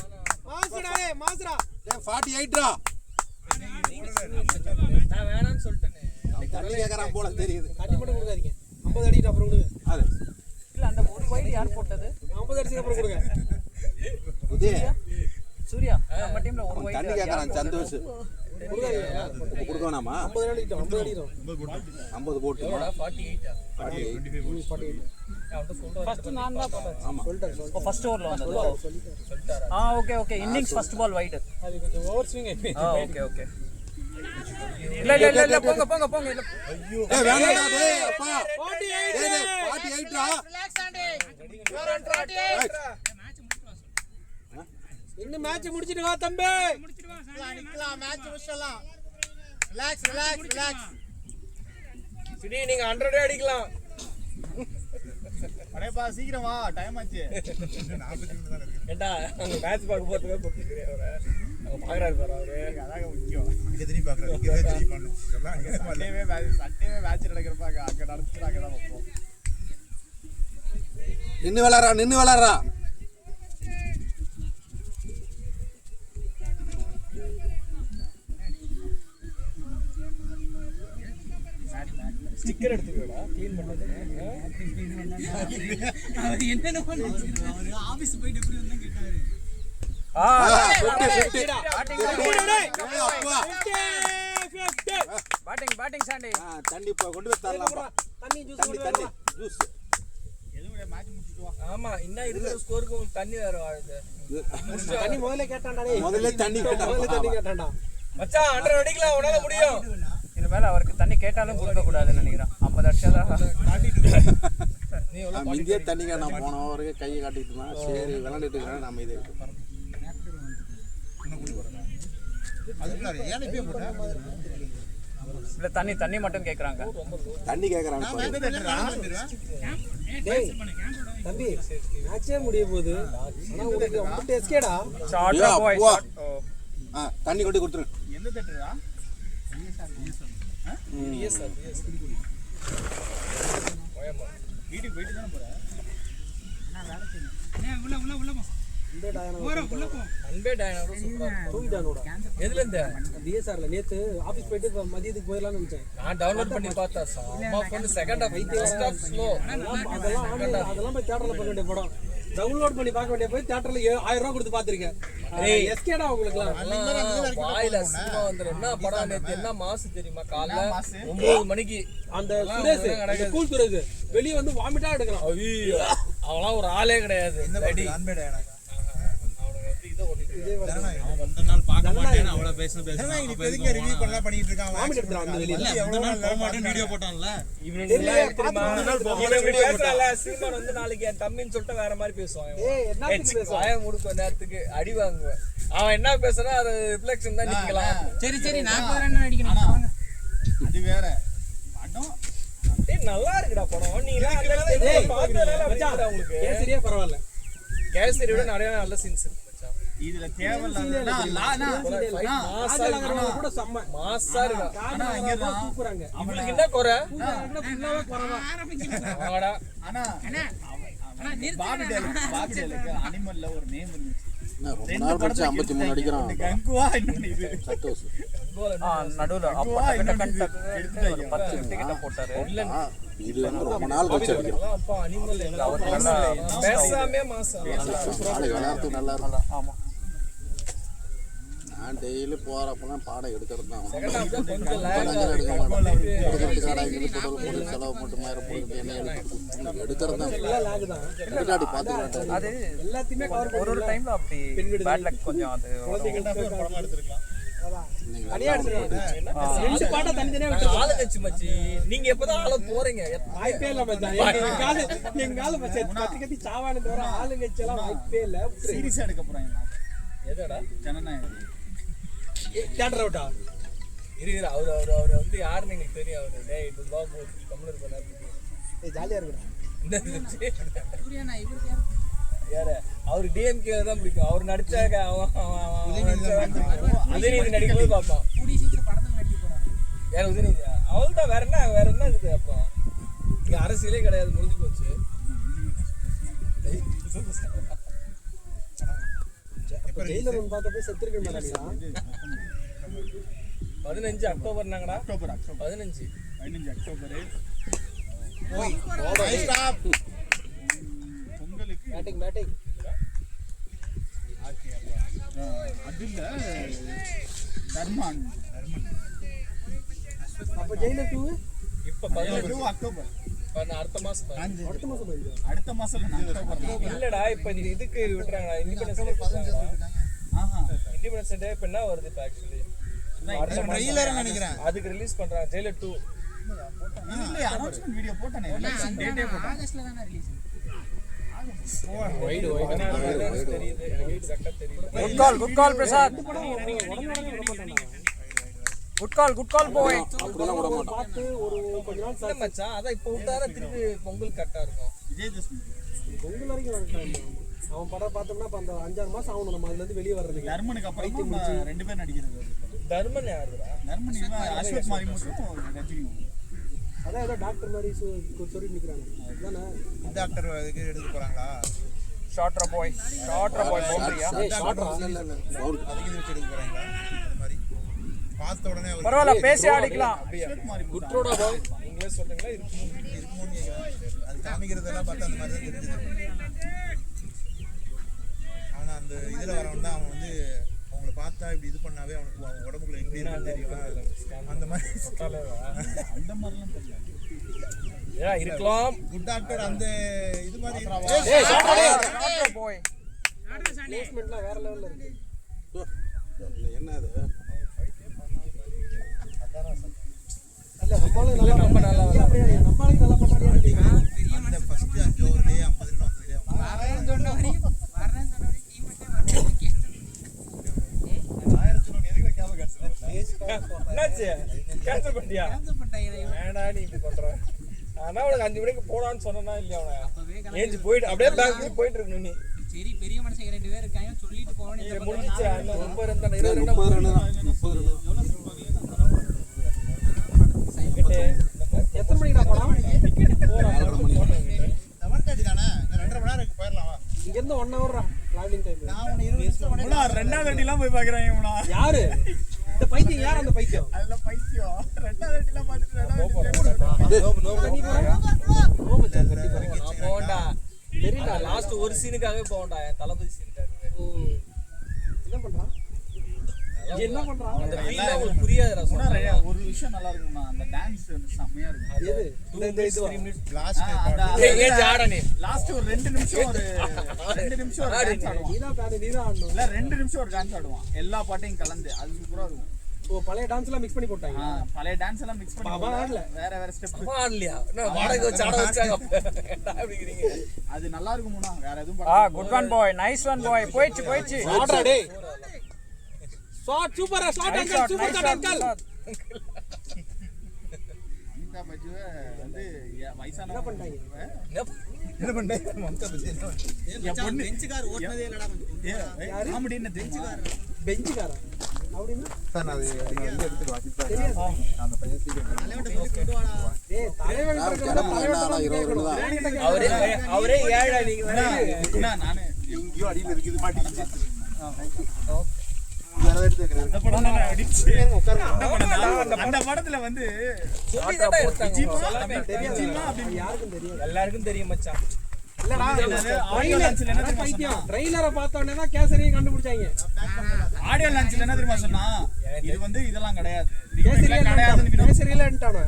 [SPEAKER 6] மாஸ்டரா டேய் மாஸ்டரா
[SPEAKER 8] 48 ரா
[SPEAKER 2] நான் வேணாம்னு சொல்லிட்டேனே.
[SPEAKER 8] தண்ணி கேக்குறான் போல தெரியுது.
[SPEAKER 6] தண்ணி மட்டும் கொடுக்காதீங்க 50 அடிக்கு அப்புறம் கொடுங்க
[SPEAKER 8] அது
[SPEAKER 3] இல்ல அந்த ஒரு வைட் யார் போட்டது
[SPEAKER 6] 50 அடிக்கு அப்புறம் கொடுங்க
[SPEAKER 8] இதே
[SPEAKER 3] சூர்யா நம்ம டீம்ல ஒரு வைட்
[SPEAKER 8] தண்ணி கேக்குறான் சந்தோஷ்.
[SPEAKER 6] கொடுக்காதீங்க
[SPEAKER 8] கொடுக்கணுமா?
[SPEAKER 6] 50 அடிக்கு 50 அடிக்கு
[SPEAKER 8] 50 போட்டு
[SPEAKER 2] 48
[SPEAKER 6] 48
[SPEAKER 3] ஃபர்ஸ்ட் நான் தான் போட்டேன்
[SPEAKER 6] சொல்லிட்டாரு
[SPEAKER 3] ஓ ஃபர்ஸ்ட் ஓவர்ல வந்தது
[SPEAKER 2] சொல்லிட்டாரா?
[SPEAKER 3] Okay okay innings first ball wide
[SPEAKER 6] அது கொஞ்சம் ஓவர் ஸ்விங் ஆயிடுச்சு
[SPEAKER 3] ஓகே ஓகே இல்ல போங்க இல்ல
[SPEAKER 8] ஏய் வேணாடா டேய் அப்பா
[SPEAKER 6] 48
[SPEAKER 8] டேய் 48 ரா
[SPEAKER 6] இன்னும் மேட்ச் முடிச்சிட்டு வா தம்பி
[SPEAKER 4] நிக்கலாம் மேட்ச் முடிச்சலாம். ரிலாக்ஸ்.
[SPEAKER 2] சரி நீங்க 100 அடிக்கலாம்.
[SPEAKER 7] அடேப்பா சீக்கிரம் வா டைம் ஆச்சு
[SPEAKER 4] 43 தான் இருக்கு.
[SPEAKER 2] ஏண்டா அங்க மேட்ச் பார்க்க போறதுக்கு கூப்பிட்டுக்கிறே அவரை. அங்க பாக்குறாரு பாரு அவரு.
[SPEAKER 7] அதாங்க முக்கியம்
[SPEAKER 4] இங்க திரும்பி பார்க்கறேன். இங்க திரும்பி பண்ணு. எல்லாம் அங்க
[SPEAKER 7] சண்டேவே மேட்ச் நடக்கிறப்பாங்க அங்க நடந்துட்டு அங்கே தான் வைப்போம்.
[SPEAKER 8] நின்னு விளையாடுறா
[SPEAKER 2] ஸ்டிக்கர் எடுத்துக்கடா க்ளீன் பண்ணது.
[SPEAKER 5] அவர் என்னென்ன பண்ணிட்டு அவரு ஆபீஸ் போயிட்டு எப்படி வந்தா கேட்டாரு
[SPEAKER 8] 50 அப்பா
[SPEAKER 3] பேட்டிங் சாண்டி
[SPEAKER 8] தண்ணி கொண்டு போய் தரலாம்ப்பா.
[SPEAKER 6] தண்ணி ஜூஸ்
[SPEAKER 8] தண்ணி ஜூஸ்
[SPEAKER 7] எதுவும் மேட்ச் முடிச்சிட்டு வா.
[SPEAKER 2] ஆமா இன்னும் இருக்கிற ஸ்கோருக்கு உங்களுக்கு தண்ணி வேற வாழுது.
[SPEAKER 6] தண்ணி முதல்ல கேட்டான்டா டேய்
[SPEAKER 8] முதல்ல தண்ணி
[SPEAKER 6] முதல்ல தண்ணி கேட்டான்டா
[SPEAKER 2] மச்சான் 100 அடிக்கலாம் உன்னால முடியும்.
[SPEAKER 3] இந்த மேல அவருக்கு தண்ணி கேட்டாலும் கொடுக்க கூடாதுன்னு நினைக்கிறேன் 50 அடிச்சாதான்
[SPEAKER 2] நீ எவ்வளவு
[SPEAKER 8] இந்தியா தண்ணிக்கு நான் போன வரைக்கும் கையை காட்டிட்டு இருந்தான். சரி விளையாண்டுட்டு இருக்கிறேன் நம்ம இது
[SPEAKER 4] அதுக்குள்ள ஏன் இப்பயே போட்டா?
[SPEAKER 3] இல்ல தண்ணி மட்டும் கேக்குறாங்க
[SPEAKER 8] தண்ணி கேக்குறாங்க
[SPEAKER 6] டேய் தம்பி மேட்சே முடிய போகுது ஆனா உங்களுக்கு 50 எஸ்கேடா
[SPEAKER 3] ஷார்ட் பாய் ஷார்ட்
[SPEAKER 8] தண்ணி கொண்டு கொடுத்துரு.
[SPEAKER 7] எந்த தேட்டரா வீட்டுக்கு போயிட்டு தானே போற
[SPEAKER 5] உள்ள போ
[SPEAKER 6] இந்த டயனா
[SPEAKER 5] உள்ள போ
[SPEAKER 2] அன்பே டயனாரோட சூப்பரா இருக்கு.
[SPEAKER 6] தூங்கிட்டானோட
[SPEAKER 2] எதுல இருந்து
[SPEAKER 6] டிஎஸ்ஆர்ல நேத்து ஆபீஸ் போயிட்டு இப்ப மதியத்துக்கு போயிடலாம்னு நினைச்சேன்
[SPEAKER 2] நான் டவுன்லோட் பண்ணி பார்த்தா அம்மா வந்து second half first half slow.
[SPEAKER 6] அதெல்லாம் போய் தியேட்டர்ல பார்க்க வேண்டிய படம் டவுன்லோட் பண்ணி பார்க்க வேண்டிய போய் தியேட்டர்ல 1000 ரூபாய் கொடுத்து பாத்திருக்கேன் எஸ்கேடா உங்களுக்கு
[SPEAKER 2] வாயில சினிமா வந்துரும். என்ன படம் நேத்து என்ன மாசு தெரியுமா? காலைல 9 மணிக்கு
[SPEAKER 6] அந்த சுரேஷ் ஸ்கூல் சுரேஷ் வெளிய வந்து வாமிட்டா எடுக்கலாம்
[SPEAKER 2] ஐயோ அவலாம் ஒரு ஆளே கிடையாது. ரெடி
[SPEAKER 4] அன்பேடா எனக்கு.
[SPEAKER 7] முந்தின நாள் பார்க்க மாட்டேன்னு அவ்வளோ பேசுறது
[SPEAKER 4] நீ எதுக்கு ரிவ்யூ பண்ணலாம் பண்ணிட்டு இருக்கான்?
[SPEAKER 6] வாமிட் எடுத்துறான் அந்த வெளிய
[SPEAKER 7] முந்தின நாள் போக மாட்டேன்னு வீடியோ போட்டான்ல
[SPEAKER 2] இவனுக்கு எல்லாம் தெரியுமா? இவனுக்கு பேசல சீமான் வந்து நாளைக்கு என் தம்பின்னு சொல்லிட்டு வேற மாதிரி பேசுவான்.
[SPEAKER 6] ஏய் என்னத்துக்கு பேசுற
[SPEAKER 2] வாய முடுக்க நேரத்துக்கு அடி வாங்குவேன். அவன் என்ன பேசுறா அது ரிஃப்ளெக்ஷன் தான் நிக்கலாம்.
[SPEAKER 5] சரி நான் 4 அடிக்கணும்
[SPEAKER 7] அது வேற படம்
[SPEAKER 2] டேய் நல்லா இருக்குடா படம். நீ எல்லாம் பார்த்ததனால
[SPEAKER 6] மச்சான்
[SPEAKER 2] உங்களுக்கு
[SPEAKER 6] கேசரியே பரவாயில்ல
[SPEAKER 2] கேசரி விட நிறைய நல்ல சீன்ஸ் இருக்கு மச்சான்.
[SPEAKER 7] இதுல தேவையில்ல
[SPEAKER 6] கூட செம்ம
[SPEAKER 2] மாசா இருக்கா.
[SPEAKER 6] சூப்பராங்க
[SPEAKER 2] இவனுக்கு என்ன குறை?
[SPEAKER 6] ஃபுல்லாவே குறவா
[SPEAKER 2] வாங்கடா.
[SPEAKER 7] ஆனா பாபி டேலுக்கு அனிமல்ல ஒரு நேம் இருந்துச்சு
[SPEAKER 8] ரொம்ப நாள் கழிச்சு 53 அடிக்கிறான்
[SPEAKER 7] கங்குவா இன்னொன்னு இது
[SPEAKER 8] சந்தோஷ்.
[SPEAKER 3] நடுவுல அப்ப ஒரு 10 கிட்ட போட்டாரு
[SPEAKER 8] இது வந்து ரொம்ப நாள் கழிச்சு அடிக்கிறான்.
[SPEAKER 2] அப்பா அனிமல் பேசாமே மாசம்.
[SPEAKER 8] நாளைக்கு விளையாடுறதுக்கு நல்லா இருக்கும்.
[SPEAKER 3] ஆமா
[SPEAKER 8] நான் டெய்லி போறப்பெல்லாம் பாடம் எடுக்கிறது தான்.
[SPEAKER 2] செகண்ட் ஹாஃப் தான் கொஞ்சம் லேக்
[SPEAKER 8] எடுக்க மாட்டேன். எடுக்கிறதுக்கு அடைக்கிறது புடல் போட்டு செலவு போட்டு மேலே போட்டு என்ன எடுக்கிறது தான்.
[SPEAKER 6] லாக் தான்
[SPEAKER 8] எடுக்காடி பார்த்துக்கலாம்.
[SPEAKER 3] அது
[SPEAKER 6] எல்லாத்தையுமே கவர்
[SPEAKER 3] ஒரு டைம்ல அப்படி பேட் லக் கொஞ்சம் அது
[SPEAKER 7] படமா எடுத்துருக்கலாம்
[SPEAKER 6] தனியா எடுத்துருவாங்க ரெண்டு பாட்டை தனித்தனியா விட்டு
[SPEAKER 2] ஆளு கட்சி மச்சி. நீங்க எப்பதான் ஆள போறீங்க?
[SPEAKER 6] வாய்ப்பே இல்ல மச்சான் எங்கால மச்சான் கத்தி சாவானு தவிர ஆளுங்கட்சி எல்லாம் வாய்ப்பே இல்ல
[SPEAKER 7] சீரியஸா எடுக்க போறாங்க
[SPEAKER 2] எதடா
[SPEAKER 7] ஜனநாயகம்
[SPEAKER 6] தியேட்டர் அவுட்டா
[SPEAKER 2] இரு அவர் வந்து யாருன்னு எங்களுக்கு தெரியும். அவரு டேய் இது பாபு கம்ப்ளீட் பண்ணாரு.
[SPEAKER 6] ஜாலியா இருக்குடா
[SPEAKER 5] சூர்யா நான் இவருக்கு யார்
[SPEAKER 2] யாரு? அவரு டிஎம்கே தான் பிடிக்கும். அவர் நடிச்சாக உதயநிதி நடிக்கும்போது பார்ப்பான்.
[SPEAKER 5] கூடிய சீக்கிரம் படத்துல நடிக்க போறாங்க
[SPEAKER 2] யார் உதயநிதியா? அவ்வளோதான். வேற என்ன இருக்குது அப்போ? இங்க அரசியலே கிடையாது, முடிஞ்சு போச்சு.
[SPEAKER 6] அப்ப ஜெயிலர் ஒன்று பார்த்தப்ப செத்துருக்க மாட்டாங்களா?
[SPEAKER 2] 15 அக்டோபர்னாங்கடா.
[SPEAKER 7] அக்டோபர்
[SPEAKER 2] 15
[SPEAKER 7] அக்டோபர் பொங்கலுக்கு
[SPEAKER 6] பேட்டிங் பேட்டிங்
[SPEAKER 7] அதில் தர்மான்
[SPEAKER 6] அப்போ ஜெயிலர் 2
[SPEAKER 2] இப்போ 15
[SPEAKER 7] அக்டோபர்
[SPEAKER 2] அடுத்த மாசம்
[SPEAKER 6] அடுத்த மாதம் போயிடுது.
[SPEAKER 7] அடுத்த மாசம் அக்டோபர்
[SPEAKER 2] இல்லடா. இப்போ இதுக்கு விட்டுறாங்கடா, இண்டிபெண்டன்ஸ் டே விட்டுறாங்கடா. இண்டிபெண்டன்ஸ் டே இப்போ என்ன வருது இப்போ ஆக்சுவலி?
[SPEAKER 4] ட்ரெய்லர்னு நினைக்கிறேன்.
[SPEAKER 2] அதுக்கு ரிலீஸ் பண்றாங்க ஜெயிலர் 2.
[SPEAKER 7] இல்ல அனௌன்ஸ்மென்ட் வீடியோ போட்டானே எலெக்ஷன் டேட்டே போட்டானே
[SPEAKER 5] ஆகஸ்ட்ல தான ரிலீஸ்.
[SPEAKER 2] வைடு தெரியுது, எனக்கு எக்ஸாக்ட்டா தெரியுது.
[SPEAKER 3] Good call Prasad. Good call போய்.
[SPEAKER 6] பார்த்து ஒரு கொஞ்ச நாள்
[SPEAKER 2] இல்ல மச்சான், அதான் இப்போ விட்டாரா திருப்பி பொங்கல் கரெக்டா இருக்கும்.
[SPEAKER 7] விஜயதசமி
[SPEAKER 6] பொங்கல் வரைக்கும் வரட்டும். அவன் படம் பார்த்தோம்னா இப்போ அந்த 5-6 மாதம் ஆகணும் நம்ம அதுலேருந்து வெளியே வர்றதுக்கு.
[SPEAKER 7] தர்மனுக்கு அப்புறமா 2 பேர் நடிக்கிறது.
[SPEAKER 2] தர்மன் யாருடா?
[SPEAKER 7] தர்மன் இவன் அஸ்வத் மாரிமுத்தும் ரஜினியும்.
[SPEAKER 6] அதான் ஏதோ டாக்டர் மாதிரி சொல்லி நிற்கிறாங்க அதுதானே.
[SPEAKER 4] டாக்டர் இதுக்கு எடுக்க போறாங்களா?
[SPEAKER 3] ஷார்ட்ரா பாய் பவுண்டரியா?
[SPEAKER 4] அதுக்கு இது வச்சு எடுக்க போறாங்களா? இந்த மாதிரி பார்த்த உடனே அவர்
[SPEAKER 3] பரவாயில்ல, பேசி ஆடிக்கலாம்.
[SPEAKER 7] அஸ்வத் மாரிமுத்து
[SPEAKER 2] குட்ரோடா பாய் நீங்களே சொல்றீங்களா?
[SPEAKER 4] இருக்குமோன்னு கேட்குறேன். அது காமிக்கிறதெல்லாம் பார்த்தா அந்த மாதிரி தான் தெரிஞ்சது. அவன் அந்த இதில் வரவன் தான் அவன் வந்து அவங்கள பார்த்தா இப்படி இது பண்ணாவே அவனுக்கு அவன் உடம்புக்குள்ள எப்படி இருக்குன்னு தெரியும். அந்த மாதிரி
[SPEAKER 7] அந்த மாதிரிலாம் தெரியல.
[SPEAKER 2] ஏன் இருக்கலாம்.
[SPEAKER 4] குட் டாக்டர் அந்த இது மாதிரி
[SPEAKER 3] போய்
[SPEAKER 6] பிளேஸ்மெண்ட்லாம் வேற லெவலில் இருக்கு.
[SPEAKER 8] என்ன அது
[SPEAKER 6] இல்ல நம்மளும் நல்லா
[SPEAKER 2] நம்ம நல்லா
[SPEAKER 6] நம்மளும் நல்லா பண்ணாங்க.
[SPEAKER 4] அந்த ஃபர்ஸ்ட் 5 ஓவர்லயே 50 ரன் வந்ததுலயே
[SPEAKER 5] வரேன்னு சொன்ன வரையும் டீம் மட்டும் வரேன்னு கேட்டேன்.
[SPEAKER 2] என்னாச்சு? கேன்சல் பண்ணிட்டியா?
[SPEAKER 5] கேன்சல் பண்ணிட்டாங்க.
[SPEAKER 2] வேணா நீ இப்படி பண்ற. ஆனா உனக்கு 5 மணிக்கு போடான்னு சொன்னா இல்லையா அவனை? ஏஞ்சி போயிட்டு அப்படியே பேங்க் போயிட்டு இருக்கணும் நீ.
[SPEAKER 5] சரி பெரிய மனுஷங்க 2 பேர் இருக்காங்க சொல்லிட்டு போவேன்னு
[SPEAKER 2] முடிஞ்சிச்சு. அந்த 30 ரன் தானே, 20 ரன்
[SPEAKER 8] 30 ரன் தான். 30 ரன்
[SPEAKER 6] எத்தனை மணிக்கு போகலாம்?
[SPEAKER 4] செவன்டி தானே 2.5 மணி நேரம் இருக்கு, போயிடலாம்.
[SPEAKER 6] இங்கேருந்து 1 hour டிராவலிங் டைம்.
[SPEAKER 4] நான் உன்னை 20 நிமிஷம்
[SPEAKER 7] இவனா ரெண்டாவது அடிலாம் போய் பார்க்குறாங்க இவனா.
[SPEAKER 6] யாரு இந்த பைத்தியம்? யார் அந்த பைத்தியம்?
[SPEAKER 7] அதெல்லாம் பைத்தியம். ரெண்டாவது அடிலாம் பார்த்துட்டு
[SPEAKER 2] போண்டா தெரியல. லாஸ்ட் ஒரு சீனுக்காகவே போண்டா, என் தளபதி சீனுக்காகவே.
[SPEAKER 6] என்ன பண்றான்? என்ன பண்றான்?
[SPEAKER 2] அந்த ஃபீல் உங்களுக்கு புரியாதுடா. சொன்னா
[SPEAKER 7] ஒரு விஷயம் நல்லா இருக்கும்னா அந்த டான்ஸ் செம்மையா இருக்கும்.
[SPEAKER 6] எது? இந்த இதுவா?
[SPEAKER 4] லாஸ்ட்
[SPEAKER 2] ஏஞ்சி ஆட நீ.
[SPEAKER 7] லாஸ்ட் ஒரு 2 நிமிஷம் ஒரு 2 நிமிஷம் ஒரு டான்ஸ் ஆடுவான்.
[SPEAKER 6] நீதான் பேரு, நீதான் ஆடணும்.
[SPEAKER 7] இல்ல 2 நிமிஷம் ஒரு டான்ஸ் ஆடுவான். எல்லா பாட்டையும் கலந்து அது சூப்பரா இருக்கும்.
[SPEAKER 6] ஓ, பழைய டான்ஸ் எல்லாம் மிக்ஸ் பண்ணி போட்டாங்க.
[SPEAKER 7] பழைய டான்ஸ் எல்லாம் மிக்ஸ் பண்ணி
[SPEAKER 6] அவன் ஆடல.
[SPEAKER 7] வேற ஸ்டெப்.
[SPEAKER 2] அப்பா ஆடலையா? நான் வாடகை வச்சு ஆட வச்சாங்க. அப்படிங்கிறீங்க.
[SPEAKER 7] அது நல்லா இருக்கும்னா வேற எதுவும்
[SPEAKER 3] good one boy, nice one boy. போயிடுச்சு.
[SPEAKER 6] ஆடுறா டேய். ஷாட் சூப்பரா, shot uncle, super shot uncle.
[SPEAKER 7] Amitha பஜ்ஜுவை வந்து வயசான
[SPEAKER 6] என்ன பண்ணாங்க?
[SPEAKER 4] என்ன பண்ணேன்? மம்தா பத்தி
[SPEAKER 7] பெஞ்சுக்கார் ஓட்டுனதே இல்லடா. காமெடி என்ன தெரியுமா?
[SPEAKER 6] பெஞ்சுக்காரா? அப்படின்னா
[SPEAKER 4] சார் நான் அது எடுத்து வாசிப்பேன்.
[SPEAKER 6] தெரியாது.
[SPEAKER 4] அந்த பையன் சீக்கிரம்
[SPEAKER 6] டேய், தலைவன்
[SPEAKER 2] அவரே ஏழை. நீங்க வேற
[SPEAKER 7] நானு
[SPEAKER 4] எங்கேயோ அடியில் இருக்குது, மாட்டிக்கிச்சு. வேற எடுத்து வைக்கிறேன்.
[SPEAKER 7] அந்த படம் தானே அடிச்சு. அந்த படத்துல வந்து
[SPEAKER 2] சொல்லிதானே எடுத்தாங்க.
[SPEAKER 7] விஜிமா அப்படின்னு
[SPEAKER 6] யாருக்கும் தெரியாது.
[SPEAKER 2] எல்லாருக்கும் தெரியும் மச்சான்.
[SPEAKER 6] இல்லடா,
[SPEAKER 7] ஆடியோ லான்ச்ல என்ன தெரியுமா
[SPEAKER 6] பைத்தியம்.
[SPEAKER 7] சொன்னா?
[SPEAKER 6] ட்ரெய்லரை பார்த்த உடனே தான் கேசரியை கண்டுபிடிச்சாங்க.
[SPEAKER 7] ஆடியோ லான்ச்ல என்ன தெரியுமா சொன்னா? இது வந்து இதெல்லாம் கிடையாது.
[SPEAKER 6] கேசரியே
[SPEAKER 7] கிடையாதுன்னு வினோத்
[SPEAKER 6] கேசரியிலன்ட்டானே.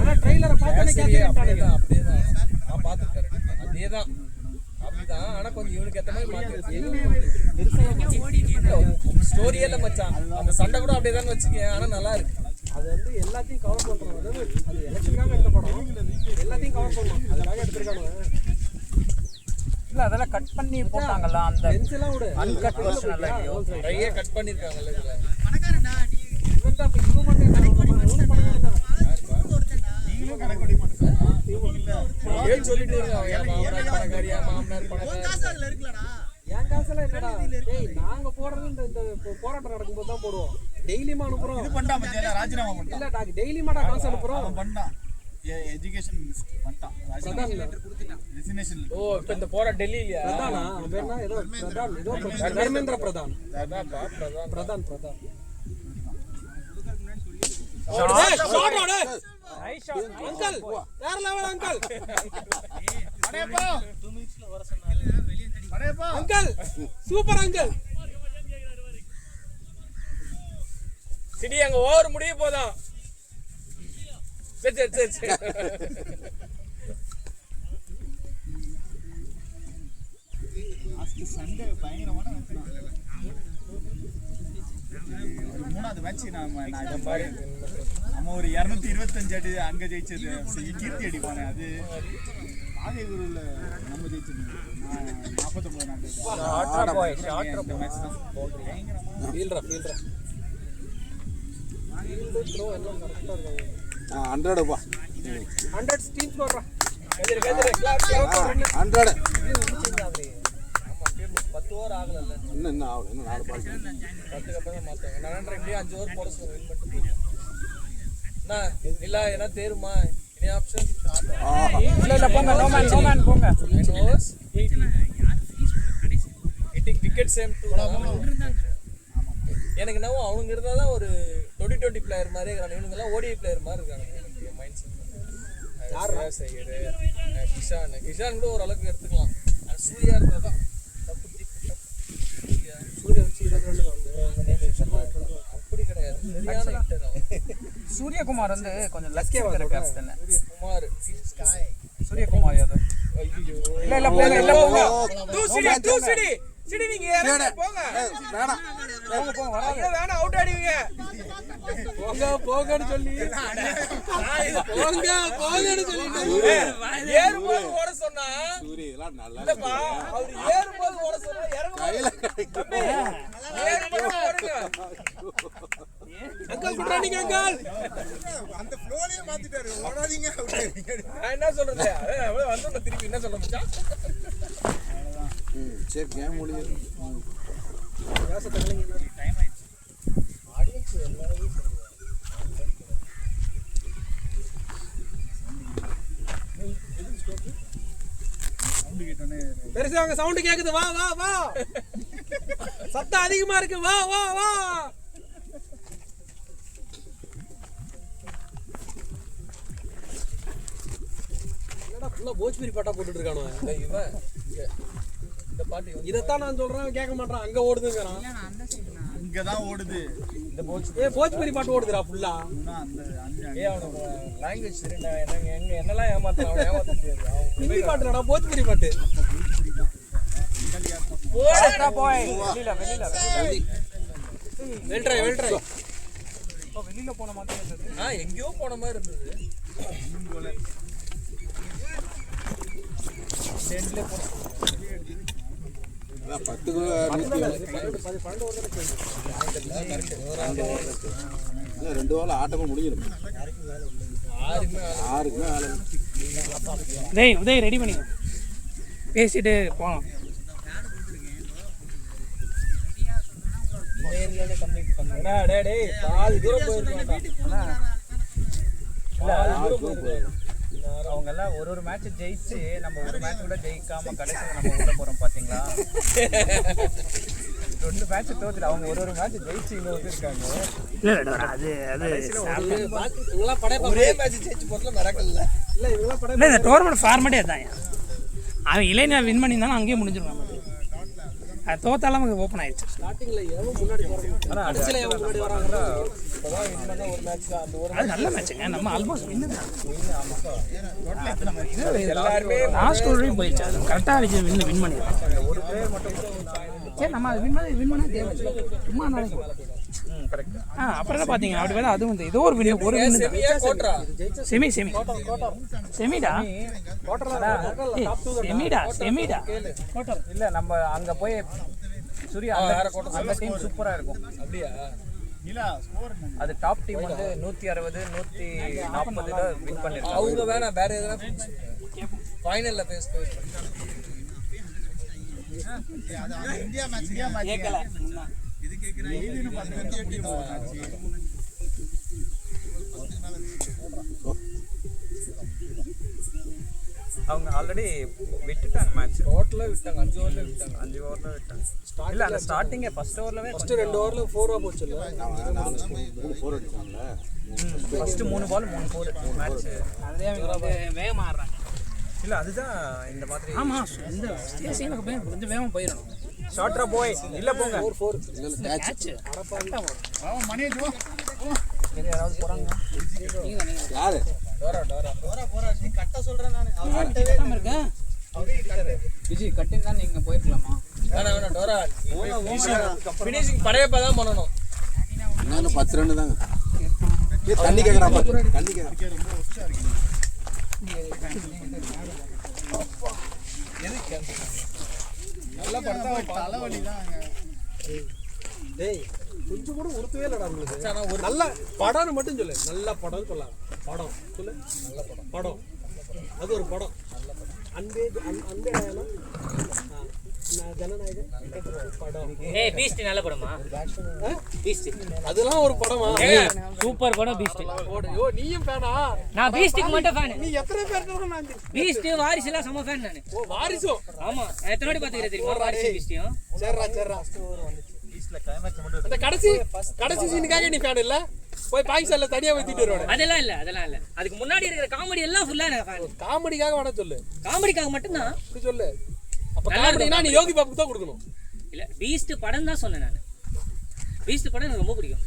[SPEAKER 6] ஆனா ட்ரெய்லரை பார்த்தோன்னே கேசரின்ட்டானுங்க.
[SPEAKER 2] அப்படியேதான் நான் பார்த்துருக்கேன். அதேதான் அப்படிதான். ஆனா கொஞ்சம் இவனுக்கு ஏத்த மாதிரி மாத்தி ஸ்டோரி எல்லாம் மச்சான். அந்த சண்டை கூட அப்படியே தான் வச்சுக்கேன். ஆனா நல்லா இருக்கு.
[SPEAKER 6] அது வந்து எல்லாத்தையும் கவர் பண்றோம். அதாவது அது எலெக்ஷனுக்காக எடுத்த படம். எல்லாத்தையும் கவர் பண்ணலாம். அதுக்காக எடுத்திருக்கானுங்க.
[SPEAKER 3] இல்ல அதெல்லாம் கட் பண்ணி போட்டாங்கல்ல அந்த
[SPEAKER 6] பென்சிலாம் விடு.
[SPEAKER 3] அன்கட் வெர்ஷன் எல்லாம் இல்லையோ.
[SPEAKER 2] நிறைய கட் பண்ணிருக்காங்கல்ல இதுல.
[SPEAKER 6] இவன் தான் இப்ப இவன் மட்டும் என்ன பண்ணுவான்? இவனும் பண்ணுவான்.
[SPEAKER 7] நீங்களும் கணக்கொடி பண்ணுங்க.
[SPEAKER 2] ஏன் சொல்லிட்டு இருக்காங்க? மாமனார் பணக்காரியா, மாமனார் பணக்காரியா.
[SPEAKER 6] ஏன் காசெல்லாம் என்னடா டேய் நாங்க போடுறது இந்த போராட்டம் நடக்கும்போது தான் போடுவோம். டெய்லியுமா அனுப்புறோம்?
[SPEAKER 7] இது பண்ணா மச்சான் ராஜினாமா பண்ணிட்டான்.
[SPEAKER 6] இல்ல டாக் டெய்லியுமாடா காசு அனுப்புறோம்.
[SPEAKER 7] அவன் பண்ணான் எஜுகேஷன் மினிஸ்டர் பண்ணிட்டான் ராஜினாமா ரெசிக்னேஷன்.
[SPEAKER 2] ஓ இப்போ இந்த போற டெல்லியிலயா
[SPEAKER 6] பிரதானா அவன் பேர் என்ன? ஏதோ பிரதான் ஏதோ தர்மேந்திர பிரதான். பிரதான் அங்கிள் வேற level uncle. Uncle super uncle.
[SPEAKER 2] சிடி அங்க ஓவர் முடிய போதான். சரி
[SPEAKER 7] சண்டே பயங்கரமான மூணாவது மேட்ச் நம்ம ஒரு 225 அடி அங்க ஜெயிச்சது கீர்த்தி அடிப்பானே அது நாகையூர்ல நம்ம ஜெயிச்சது 49 மேட்ச் தான்
[SPEAKER 6] ஃபீல்டரா த்ரோ எல்லாம் கரெக்டா இருக்காங்க.
[SPEAKER 8] 100 பா
[SPEAKER 6] 100 ஸ்டீம் ஸ்கோர்ரா.
[SPEAKER 8] 100
[SPEAKER 2] 10 ஓவர் ஆகல.
[SPEAKER 8] இன்னும் ஆகல. இன்னும் 4 பால்
[SPEAKER 2] 10க்கு அப்புறம் தான் மாத்தாங்க. நான் எப்படியே 5 ஓவர் போட சொல்ல வின் பண்ணிட்டு இல்ல ஏன்னா தேருமா இனி ஆப்ஷன்
[SPEAKER 3] இல்ல போங்க நோ மேன் போங்க
[SPEAKER 2] 9 overs 80 விக்கெட் சேம் டூ. எனக்கு என்னவோ அவனுங்க இருந்தா தான் ஒரு 2020 பிளேயர் மாதிரி இருக்காங்க. இவனுங்க எல்லாம் ஓடிஐ பிளேயர் மாதிரி இருக்காங்க. எனக்கு மைண்ட் செட் யார் கிஷான் கூட ஒரு அளவுக்கு எடுத்துக்கலாம். சூர்யா இருந்தா தான்
[SPEAKER 6] சூர்யா வச்சு 22
[SPEAKER 2] அப்படி கிடையாது. சரியான ஹிட்டர் அவன்.
[SPEAKER 3] சூரியகுமார் வந்து கொஞ்சம் லக்கியா வர கேப்டன்.
[SPEAKER 2] சூரியகுமார்
[SPEAKER 3] சூரியகுமார் யாதவ். இல்ல போங்க.
[SPEAKER 2] டூ சிடி நீங்க இறங்க போங்க.
[SPEAKER 3] போங்க வராது.
[SPEAKER 2] வேணா அவுட் ஆடுவீங்க.
[SPEAKER 6] போங்கன்னு சொல்லி போங்கன்னு சொல்லிட்டு
[SPEAKER 2] ஏறும்போது ஓட சொன்னா
[SPEAKER 8] சூரியலாம் நல்லா
[SPEAKER 2] இல்லப்பா அவர் ஏறும்போது ஓட சொன்னா இறங்கும்போது ஏறும்போது ஓடுங்க.
[SPEAKER 6] Uncle good running uncle.
[SPEAKER 4] அந்த ஃப்ளோலயே மாத்திட்டாரு. ஓடாதீங்க அவுட் ஆயிடுங்க.
[SPEAKER 2] நான் என்ன சொல்றது அவ்வளவு வந்து திருப்பி என்ன சொல்ல மச்சான்.
[SPEAKER 8] சரி கேம் முடியுது.
[SPEAKER 7] டைம் ஆயிடுச்சு.
[SPEAKER 2] ஆடியன்ஸ் எல்லாரும்
[SPEAKER 7] சவுண்ட் கேட்டோனே
[SPEAKER 6] பெருசா அங்க சவுண்ட் கேக்குது. வா சத்தம் அதிகமா இருக்கு. வா என்னடா ஃபுல்லா போஜ்பூரி பாட்டா போட்டுட்டு இருக்கானோ
[SPEAKER 2] இவன் இந்த பாட்டு
[SPEAKER 6] இதத்தான் நான் சொல்றேன் கேட்க மாட்டான். அங்க ஓடுதுங்கறான்.
[SPEAKER 7] இங்கதான் ஓடுது
[SPEAKER 2] இந்த போச்சு.
[SPEAKER 6] போஜ்பூரி பாட்டு ஓடுதுடா ஃபுல்லா.
[SPEAKER 7] அந்த
[SPEAKER 2] அவனுக்கு லாங்குவேஜ் தெரியல. எங்க என்னெல்லாம் ஏமாத்தலாம் அவன் ஏமாத்த முடியாது.
[SPEAKER 6] ஹிந்தி பாட்டுடா போஜ்பூரி பாட்டு.
[SPEAKER 3] போய் வெளியில
[SPEAKER 6] வெல்ட்ரை
[SPEAKER 3] வெளியில போன மாதிரி இருந்தது.
[SPEAKER 2] எங்கேயோ போன மாதிரி இருந்தது. சென்ட்ல போன
[SPEAKER 8] 10க்கு 2 வாரம் ஆட்டமும் முடிஞ்சிடும். 6க்கு மேல
[SPEAKER 5] உதய் ரெடி பண்ணி பேசிட்டு போகலாம்.
[SPEAKER 2] கம்ப்ளீட் பண்ணுங்க. டேய் பாதி தூரம் போயிருக்காங்க.
[SPEAKER 3] அவங்க எல்லாம் ஒரு மேட்ச் ஜெயிச்சு நம்ம ஒரு மேட்ச் கூட ஜெயிக்காம கடைசியில் நம்ம உள்ள போறோம் பாத்தீங்களா? 2 மேட்ச் தோத்துட்டு அவங்க ஒரு மேட்ச் ஜெயிச்சு இங்க வந்துருக்காங்க.
[SPEAKER 2] ஒரே மேட்ச் ஜெயிச்சு போறதுல மிராக்கிள் இல்ல.
[SPEAKER 5] இல்லை இந்த டோர்னமெண்ட் ஃபார்மேட்டே தான். அவன் இளைஞர் வின் பண்ணியிருந்தாலும் அங்கேயே முடிஞ்சிடும். நமக்கு அது தோத்தாலும் நமக்கு ஓப்பன் ஆயிடுச்சு.
[SPEAKER 6] ஸ்டார்டிங்ல எவன் முன்னாடி வராங்க கடைசில எவன் முன்னாடி வராங்க.
[SPEAKER 2] இப்பதான் வின் பண்ண ஒரு மேட்ச் அந்த ஒரு
[SPEAKER 5] அது நல்ல மேட்சுங்க. நம்ம ஆல்மோஸ்ட் வின்னு தான்.
[SPEAKER 2] எல்லாருமே
[SPEAKER 5] லாஸ்ட் வரையும் போயிடுச்சு. அது கரெக்டாக வச்சு வின் பண்ணிடுறோம்.
[SPEAKER 2] ஒரு பிளேயர் மட்டும்
[SPEAKER 5] சரி நம்ம அது வின் பண்ண தேவை சும்மா நாளைக்கு. அப்புறம் என்ன பார்த்தீங்க அப்படி வேலை அதுவும் வந்து ஏதோ ஒரு வின்
[SPEAKER 2] செமியா கோட்ரா
[SPEAKER 5] செமிடா
[SPEAKER 3] இல்ல நம்ம அங்க போய் சூர்யா அந்த டீம் சூப்பரா இருக்கும்.
[SPEAKER 2] அப்படியா?
[SPEAKER 7] இல்ல ஸ்கோர்
[SPEAKER 3] அது டாப் டீம் வந்து 160 140 வின் பண்ணிருக்காங்க.
[SPEAKER 2] அவங்க வேணா வேற எதனா ஃபைனல்ல பேஸ்
[SPEAKER 4] அது இந்தியா மேட்ச்
[SPEAKER 5] கேட்கல முன்னா.
[SPEAKER 7] இது கேக்குறேன் இதுன்னு 10
[SPEAKER 3] அவங்க ஆல்ரெடி விட்டுட்டாங்க மேட்ச்.
[SPEAKER 2] டோட்டலாக விட்டாங்க 5 ஓவரில் விட்டாங்க.
[SPEAKER 3] 5 ஓவரில் விட்டாங்க. இல்லை அந்த ஸ்டார்டிங்கே ஃபர்ஸ்ட் ஓவர்லவே
[SPEAKER 6] ஃபர்ஸ்ட் 2 ஓவர்ல 4 போச்சு இல்ல.
[SPEAKER 8] 4 அடிச்சாங்கல்ல.
[SPEAKER 3] ஃபர்ஸ்ட் 3 பால் 3 4 மேட்ச்.
[SPEAKER 5] அதுலயே அவங்க வந்து வேகமா ஆடுறாங்க.
[SPEAKER 3] இல்லை அதுதான் இந்த மாதிரி.
[SPEAKER 5] ஆமா இந்த ஸ்டேஷனுக்கு போய் கொஞ்சம் வேகமா போயிடணும்.
[SPEAKER 3] ஷார்ட்ரா போய் இல்ல போங்க.
[SPEAKER 6] 4
[SPEAKER 8] இல்ல கேட்ச்.
[SPEAKER 7] அவன் மணியை ஜோ
[SPEAKER 3] யாராவது போறாங்க.
[SPEAKER 8] யாரு?
[SPEAKER 7] போறா நீ கட்ட சொல்றேன் நான்
[SPEAKER 5] கேட்காம இருக்க.
[SPEAKER 3] விஜய் கட்டிங் தான் நீங்க போயிருக்கலாமா?
[SPEAKER 2] வேணாம் டோரா ஃபினிஷிங் படையப்பா தான் பண்ணணும்.
[SPEAKER 8] இன்னும் 10 ரன் தாங்க. தண்ணி கேக்குறான் பாரு. தண்ணி கேக்குறான்.
[SPEAKER 7] ரொம்ப ஒஸ்டா இருக்கு நல்லா படுத்தா தலைவலி தான்.
[SPEAKER 6] டேய் கொஞ்சம் கூட உறுத்தவே இல்லடா உங்களுக்கு. ஒரு நல்ல படம்னு மட்டும் சொல்லு. நல்ல படம் சொல்லலாம். படம் சொல்லு. நல்ல படம். படம் அது ஒரு படம். அன்பே அன்பே ஜனநாயகன் படம்.
[SPEAKER 1] ஏய் பீஸ்ட் நல்ல படமா? பீஸ்ட்
[SPEAKER 6] அதெல்லாம் ஒரு படமா?
[SPEAKER 1] சூப்பர் படம் பீஸ்ட்.
[SPEAKER 6] ஐயோ நீயும் ஃபேனா?
[SPEAKER 1] நான் பீஸ்ட்க்கு மட்டும் ஃபேன்.
[SPEAKER 6] நீ எத்தனை பேர்ட்ட நான்
[SPEAKER 1] பீஸ்ட் வாரிசு எல்லாம் செம ஃபேன் நானு.
[SPEAKER 6] ஓ வாரிசோ?
[SPEAKER 1] ஆமா எத்தனை வாட்டி பாத்துக்கிறேன் தெரியுமா வாரிசு பீஸ்டையும்.
[SPEAKER 6] சரிடா அந்த கடைசி சீனுக்காக நீ ஃபேன் இல்ல? போய் பாகிஸ்தான்ல தனியா வைத்திட்டு வருவானே.
[SPEAKER 1] அதெல்லாம் இல்ல. அதுக்கு முன்னாடி இருக்கிற காமெடி எல்லாம் ஃபுல்லா நான் ஃபேன்.
[SPEAKER 6] காமெடிக்காக வேணா சொல்லு.
[SPEAKER 1] காமெடிக்காக மட்டும் தான்.
[SPEAKER 6] இப்படி சொல்லு. அப்ப காமெடினா நீ யோகி பாபுக்கு தான் கொடுக்கணும்.
[SPEAKER 1] இல்ல பீஸ்ட் படம் தான் சொன்னேன் நான். பீஸ்ட் படம் எனக்கு ரொம்ப பிடிக்கும்.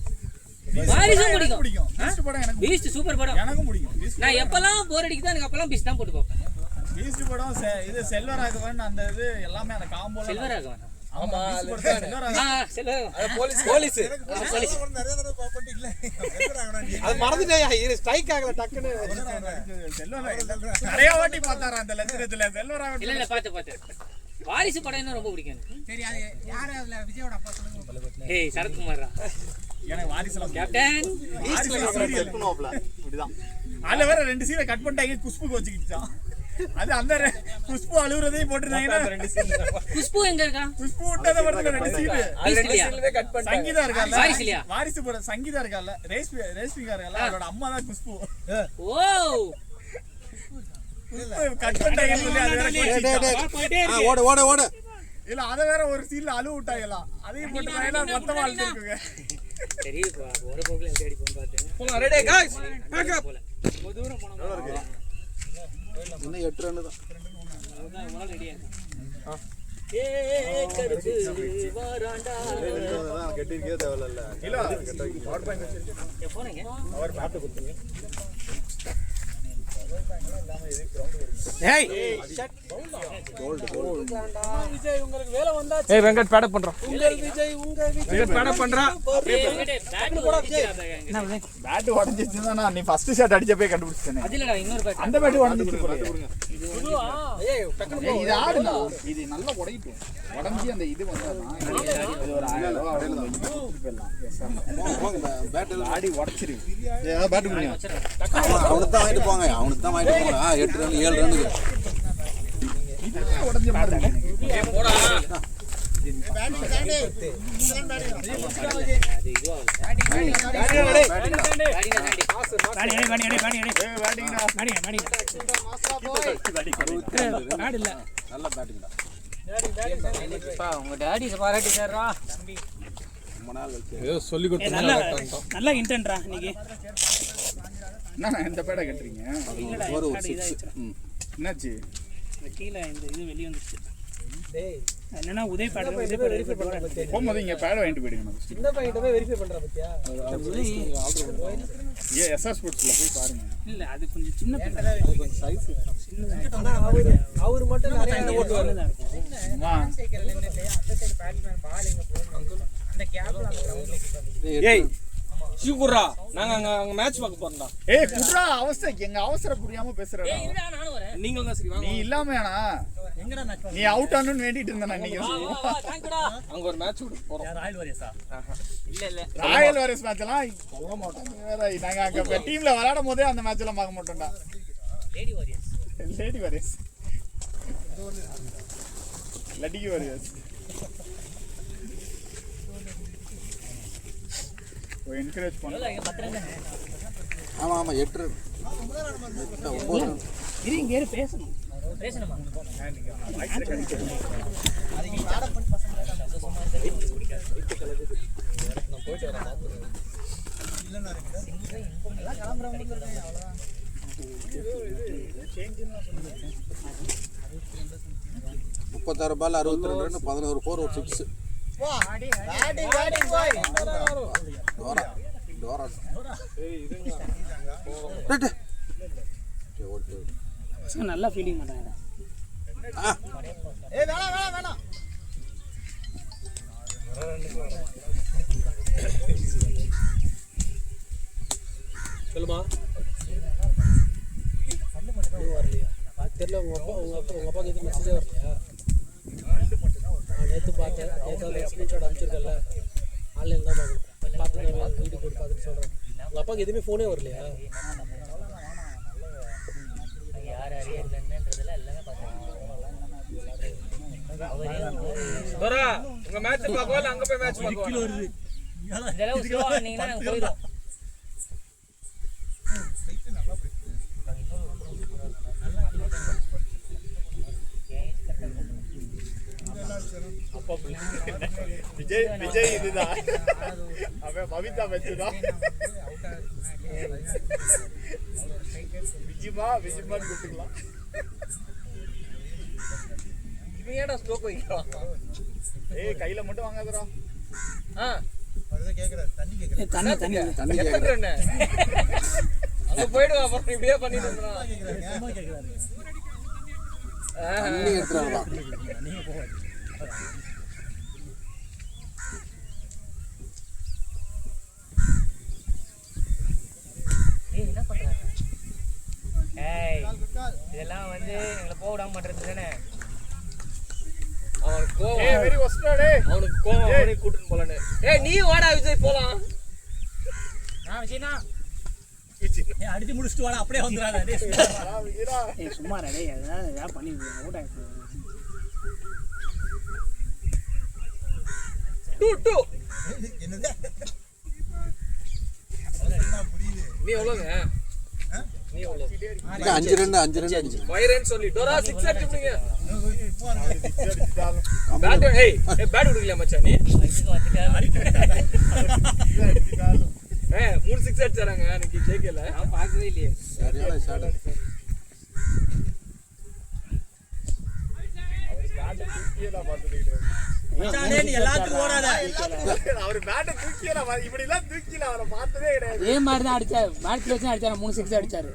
[SPEAKER 1] வாரிசும் பிடிக்கும்.
[SPEAKER 7] பீஸ்ட் படம் எனக்கு
[SPEAKER 1] பீஸ்ட் சூப்பர் படம்.
[SPEAKER 7] எனக்கும் பிடிக்கும். பீஸ்ட்
[SPEAKER 1] நான் எப்பலாம் போர் அடிக்குதோ எனக்கு அப்பலாம் பீஸ்ட் தான் போட்டு பார்ப்பேன்.
[SPEAKER 7] பீஸ்ட் படம் இது செல்வராகவன் அந்த இது எல்லாமே அந்த காம்போல
[SPEAKER 1] செல்வராகவன்.
[SPEAKER 7] ஆமா செல்வராகவன்
[SPEAKER 1] செல்வராகவன்
[SPEAKER 6] போலீஸ்
[SPEAKER 4] நிறைய தடவை பாப்பட்டு இல்ல
[SPEAKER 6] அது மறந்துட்டேயா. இது ஸ்ட்ரைக் ஆகல டக்குன்னு.
[SPEAKER 7] செல்வராகவன் நிறைய வாட்டி பார்த்தாரா அந்த லட்சணத்துல செல்வராகவன்.
[SPEAKER 1] இல்ல பாத்து வாரிசு படம் என்ன ரொம்ப பிடிக்கும்.
[SPEAKER 7] சரி அது யாரு அதுல விஜயோட அப்பா சொல்லுங்க.
[SPEAKER 1] ஏய் சரத்குமாரா
[SPEAKER 7] எனக்கு வாரிசுலாம்
[SPEAKER 1] கேப்டன்.
[SPEAKER 7] இப்படிதான் அதுல வேற 2 சீனை கட் பண்ணிட்டாங்க. குஷ்புக்கு வச்சுக்கிட்டான். அது அந்த குஷ்பு அழுகுறதையும் போட்டுருந்தாங்கன்னா
[SPEAKER 1] குஷ்பு எங்க இருக்கா?
[SPEAKER 7] குஷ்பு விட்டத மட்டும் 2 சீனு. சங்கீதா இருக்கால வாரிசு படம். சங்கீதா இருக்கால ரேஷ்மிகா இருக்கால அவரோட அம்மா தான் குஷ்பு.
[SPEAKER 1] ஓ
[SPEAKER 7] கட் பண்ணிட்டாங்கன்னு சொல்லி அது வேற
[SPEAKER 8] ஓடு.
[SPEAKER 7] இல்ல அத வேற ஒரு சீன்ல அழுவு விட்டாங்கலாம். அதையும் போட்டுட்டாங்கன்னா மொத்தமா அழுதுருக்குங்க.
[SPEAKER 1] சரிப்பா ஒரு போக்குல எப்படி அடிப்போம் பார்த்தேன்.
[SPEAKER 6] போலாம். ரெடி गाइस பேக் அப்.
[SPEAKER 5] ஒரு தூரம் போனோம்.
[SPEAKER 8] இன்னும் 8 ரன் தான்.
[SPEAKER 5] அதுதான் இவ்வளவு ரெடியா இருக்கு.
[SPEAKER 1] ஏ கருப்பு வாராண்டா.
[SPEAKER 4] கெட்டிருக்கே தேவையில்ல.
[SPEAKER 7] இல்ல பவர் பேங்க் வச்சிருக்கேன்.
[SPEAKER 1] போறீங்க
[SPEAKER 7] அவர் பேட் கொடுத்தீங்க.
[SPEAKER 6] ஏய்
[SPEAKER 8] கோல்ட்
[SPEAKER 6] விஜய் உங்களுக்கு வேலை வந்தாச்சு.
[SPEAKER 2] ஏய் வெங்கட் பேடப் பண்றோம்.
[SPEAKER 6] உங்கள் விஜய்
[SPEAKER 2] வெங்கட் பேடப் பண்றா.
[SPEAKER 1] பேட் போடா விஜய்.
[SPEAKER 7] பேட் உடைஞ்சிருச்சுனா நீ ஃபர்ஸ்ட் ஷாட் அடிச்சப்பே கண்டுபிடிச்சனே.
[SPEAKER 1] அது இல்லடா இன்னொரு பேட்.
[SPEAKER 7] அந்த பேட் உடைஞ்சிருச்சு போல.
[SPEAKER 6] இதுவா? ஏய் டக்குனு போ.
[SPEAKER 7] இது ஆடுனா இது நல்லா உடையிடும். உடைஞ்சி அந்த இது வந்தானா இது ஒரு 1000 ரூபாய் அப்படியே போயிடலாம்.
[SPEAKER 8] பேட்
[SPEAKER 7] ஆடி உடைச்சிரு.
[SPEAKER 4] ஏ பேட் பண்ணியா?
[SPEAKER 8] அவனுக்கு தான் வாங்கிட்டு போங்க. 8 ரன் 7 ரன்னுக்கு.
[SPEAKER 7] உடைஞ்ச மாதிரி இருக்கு.
[SPEAKER 2] ஏய் போடா.
[SPEAKER 4] பேட் ஸ்டாண்டே.
[SPEAKER 1] அது இதுவா.
[SPEAKER 8] நல்ல பேட்டிங் தான்.
[SPEAKER 1] உங்க டாடி பாராட்டி சார்ரா.
[SPEAKER 8] ரொம்ப நாள் கழிச்சு.
[SPEAKER 2] ஏதோ சொல்லி கொடுத்து
[SPEAKER 5] நல்லா இன்டென்ட்ரா இன்னைக்கு.
[SPEAKER 7] என்ன இந்த பேட கட்டுறீங்க?
[SPEAKER 8] ஒரு 6.
[SPEAKER 7] என்னாச்சு?
[SPEAKER 5] கீழே இந்த இது வெளிய வந்துச்சு.
[SPEAKER 6] டேய்
[SPEAKER 5] என்னன்னா உதய் பேட்
[SPEAKER 6] வெரிஃபை பண்ற பத்தியா?
[SPEAKER 7] போகும்போது இங்க பேட வாங்கிட்டு போயிடுங்க.
[SPEAKER 6] சின்ன பையன்ட்ட போய் வெரிஃபை பண்ற பத்தியா?
[SPEAKER 7] ஏ எஸ்ஆர் ஸ்போர்ட்ஸ்ல போய் பாருங்க.
[SPEAKER 5] இல்ல அது கொஞ்சம் சின்ன பேட்.
[SPEAKER 6] கொஞ்சம் சைஸ் ஆனா அவர் மட்டும் நிறைய ஓட்டுவாரு.
[SPEAKER 7] அம்மா
[SPEAKER 2] ஏய் சீக்குறா நாங்க அங்க மேட்ச் பார்க்க போறோம்டா.
[SPEAKER 7] ஏய் குட்ரா அவசர எங்க அவசர புரியாம பேசுறடா.
[SPEAKER 1] இருடா நானும் வரேன்.
[SPEAKER 2] நீங்களும் தான் சரி வாங்க.
[SPEAKER 7] நீ இல்லாமயானா
[SPEAKER 1] எங்கடா நான்
[SPEAKER 7] நீ அவுட் ஆனன்னு வேண்டிட்டு இருந்தா நீங்க.
[SPEAKER 1] தேங்க்யூடா.
[SPEAKER 2] அங்க ஒரு மேட்ச் போறோம்.
[SPEAKER 1] ராயல் வாரியர்ஸா? இல்ல
[SPEAKER 7] ராயல் வாரியர்ஸ் மேட்ச் எல்லாம் சொல்ல மாட்டோம். வேற நாங்க அங்க டீம்ல விளையாடும் போதே அந்த மேட்ச் எல்லாம் பார்க்க மாட்டோம்டா.
[SPEAKER 1] Lady warriors.
[SPEAKER 7] லேடி வாரியர்ஸ் லட்டிக்கு வாரியர்ஸ் என்கரேஜ் பண்ணலாம்.
[SPEAKER 8] ஆமாம் ஆமாம் 8 run. 9 run.
[SPEAKER 5] இரு இங்கே இரு, பேசணும்.
[SPEAKER 1] பேசணுமா?
[SPEAKER 8] முப்பத்தாறு பால் 62 run, 11 4 ஒரு 6. டோரா டோரா
[SPEAKER 5] நல்லா ஃபீலிங் பண்ணுறாங்க.
[SPEAKER 6] சொல்லுமா வரலையா? தெரியல. உங்க அப்பாவுக்கு எதுவும் மெசேஜே வரலையா? நேற்று பார்த்தேன். நேற்று ஸ்க்ரீன்ஷாட் அனுப்பிச்சிருக்கல, ஆன்லைன் தான் பார்க்குறேன். பார்த்து வீட்டுக்கு போட்டு பார்த்துட்டு சொல்கிறேன். உங்கள் அப்பாவுக்கு எதுவுமே ஃபோனே வரலையா?
[SPEAKER 1] யார் அறியறதுன்றதுல எல்லாமே பார்த்துருக்கோம்.
[SPEAKER 2] உங்க மேட்ச் பார்க்கவா இல்ல அங்க போய் மேட்ச் பார்க்கவா?
[SPEAKER 1] இந்த அளவு ஸ்லோவா வந்தீங்கன்னா நாங்கள் போயிடும்.
[SPEAKER 7] விஜய் இதுதான் அவன் பவிதா வச்சுதான் விஜிமான்னு கூப்பிட்டுக்கலாம்.
[SPEAKER 2] இவன் ஏடா ஸ்டோக் வைக்கிறான்?
[SPEAKER 7] ஏய் கையில மட்டும் வாங்காதடா.
[SPEAKER 4] அதுதான் கேட்குறாரு. தண்ணி கேட்குறாரு.
[SPEAKER 5] தண்ணி
[SPEAKER 2] எத்தனை ரன்? அங்க போயிடுவா அப்புறம் இப்படியே பண்ணிட்டு இருந்தான்.
[SPEAKER 8] தண்ணி எடுத்துறாங்களா?
[SPEAKER 1] ஏய் என்ன பண்றாங்க? ஏய் இதெல்லாம் வந்து எங்களை போக விடாம பண்றது தானே.
[SPEAKER 2] அவனுக்கு கோவம்.
[SPEAKER 7] ஏய் வெரி ஒஸ்டா டேய்.
[SPEAKER 2] அவனுக்கு கோவம். அவனே கூட்டிட்டு போலான்னு. ஏய் நீ வாடா விஜய் போலாம்.
[SPEAKER 1] விஜய்னா
[SPEAKER 5] அடிச்சு முடிச்சுட்டு வாடா, அப்படியே வந்துடாத.
[SPEAKER 7] விஜயடா
[SPEAKER 5] சும்மா டேய், அதெல்லாம் பண்ணி அவுட் ஆயிடுச்சு.
[SPEAKER 2] 2-2.
[SPEAKER 4] என்னது? புரியுது.
[SPEAKER 2] நீ எவ்வளவுங்க? நீ எவ்வளவு?
[SPEAKER 8] 5 run அடிச்சு.
[SPEAKER 2] 5 ரன் சொல்லி டோரா 6 அடிச்சுங்க.
[SPEAKER 7] அடிச்சாலும்
[SPEAKER 2] பேட் ஏய் பேட் குடுக்கல மச்சான் நீ.
[SPEAKER 7] அடிச்சாலும்
[SPEAKER 2] 3 6 அடிச்சாராங்க. எனக்கு கேக்கல.
[SPEAKER 1] நான் பார்க்கவே இல்லையே.
[SPEAKER 8] சரியான ஷாட்.
[SPEAKER 7] பேட்டை தூக்கியே நான் பார்த்தது கிடையாது.
[SPEAKER 5] எல்லாத்துக்கும் ஓடாத.
[SPEAKER 7] அவர் பேட்டை தூக்கியே நான் இப்படி எல்லாம் தூக்கி நான் அவரை பார்த்ததே கிடையாது.
[SPEAKER 5] இதே மாதிரி தான் அடிச்சாரு. மேட்ச்ல வச்சு அடிச்சாரு. 3 6 அடிச்சாரு.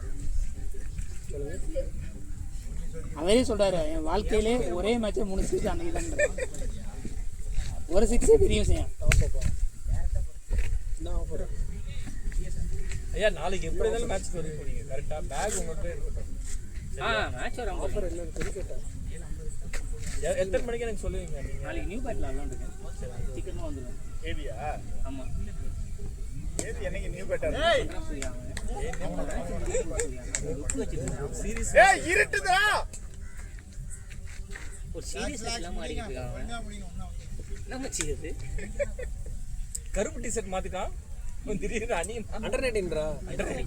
[SPEAKER 5] அவரே சொல்றாரு, என் வாழ்க்கையிலே ஒரே மேட்ச் 3 6 அன்னைக்கு தான். ஒரு 6 பெரிய விஷயம்.
[SPEAKER 2] ஐயா நாளைக்கு எப்படி இருந்தாலும் மேட்ச் வர போறீங்க. கரெக்ட்டா பேக் உங்ககிட்ட இருக்கட்டும்.
[SPEAKER 1] மேட்ச் வர ஆஃபர்
[SPEAKER 6] என்னன்னு கேட்டேன்.
[SPEAKER 2] எத்தனை மணிக்கு எனக்கு சொல்லுவீங்க நீங்க?
[SPEAKER 5] நாளைக்கு நியூ பேட்ல விளையாண்டுருக்கேன். சீக்கிரமா வந்துடும்.
[SPEAKER 7] ஏவியா
[SPEAKER 5] ஆமா.
[SPEAKER 7] ஏவி என்னைக்கு நியூ பேட்டர்?
[SPEAKER 2] சீரிஸ்
[SPEAKER 7] ஏய் இருட்டுதா.
[SPEAKER 1] ஒரு சீரியஸ் இல்லாம ஆடிட்டு இருக்காங்க. என்ன மச்சி இது?
[SPEAKER 2] கருப்பு டி-ஷர்ட் மாத்திட்டான். திடீர்னு அணி
[SPEAKER 6] அண்டர்நேட்டிங்டா.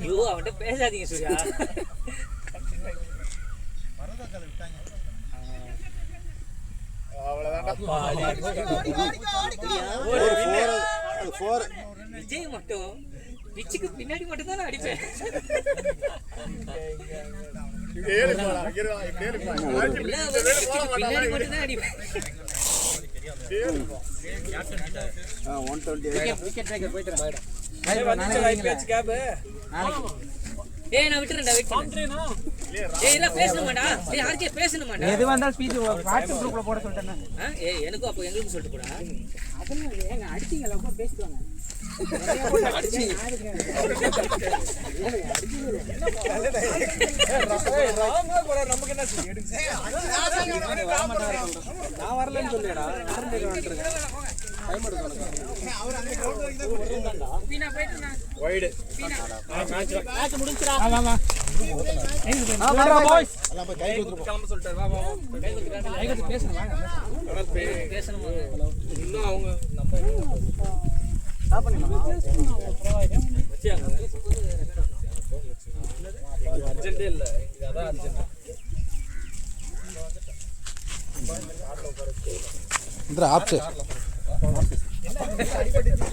[SPEAKER 1] ஐயோ அவன்கிட்ட பேசாதீங்க சூர்யா.
[SPEAKER 4] வரதாக்கால விட்டாங்க.
[SPEAKER 7] அவ்வளவுதான்டா.
[SPEAKER 8] 4
[SPEAKER 1] விஜய் மட்டும் பிச்சுக்கு பின்னாடி மட்டும் தான் அடிப்பேன்.
[SPEAKER 7] இப்படியே இருக்கலாம். இப்படியே இருக்கலாம்.
[SPEAKER 1] பின்னாடி மட்டும் தான் அடிப்பேன்.
[SPEAKER 8] 120.
[SPEAKER 5] விக்கெட் டேக்கர் போயிட்டு போயிடும்.
[SPEAKER 2] ஐபிஎச் கேப்
[SPEAKER 1] ஏய் நான் விட்டுறேன்டா, வெயிட் பண்ணு. ஏய் இல்ல பேசணுமாடா. ஏய் ஆர்கே பேசணுமாடா.
[SPEAKER 5] எது வந்தாலும் ஸ்பீச் வாட்ஸ்அப் குரூப்ல போட சொல்லிட்டேன்.
[SPEAKER 1] ஏய் எனக்கும் அப்போ எங்களுக்கும் சொல்லிட்டு போடா.
[SPEAKER 5] அதெல்லாம் ஏங்க அடிச்சீங்களா? ரொம்ப பேசிடுவாங்க.
[SPEAKER 2] நமக்கு என்ன செய்யும்?
[SPEAKER 6] நான் வரலன்னு சொல்லிடா. வைடு கிளம்ப சொல்லிட்டாரு வா வா
[SPEAKER 1] பேசணும்
[SPEAKER 6] இன்னும் அவங்க நம்ம அர்ஜென்ட்டே இல்லை அதான் அர்ஜென்ட்
[SPEAKER 8] ஆப்ஷன்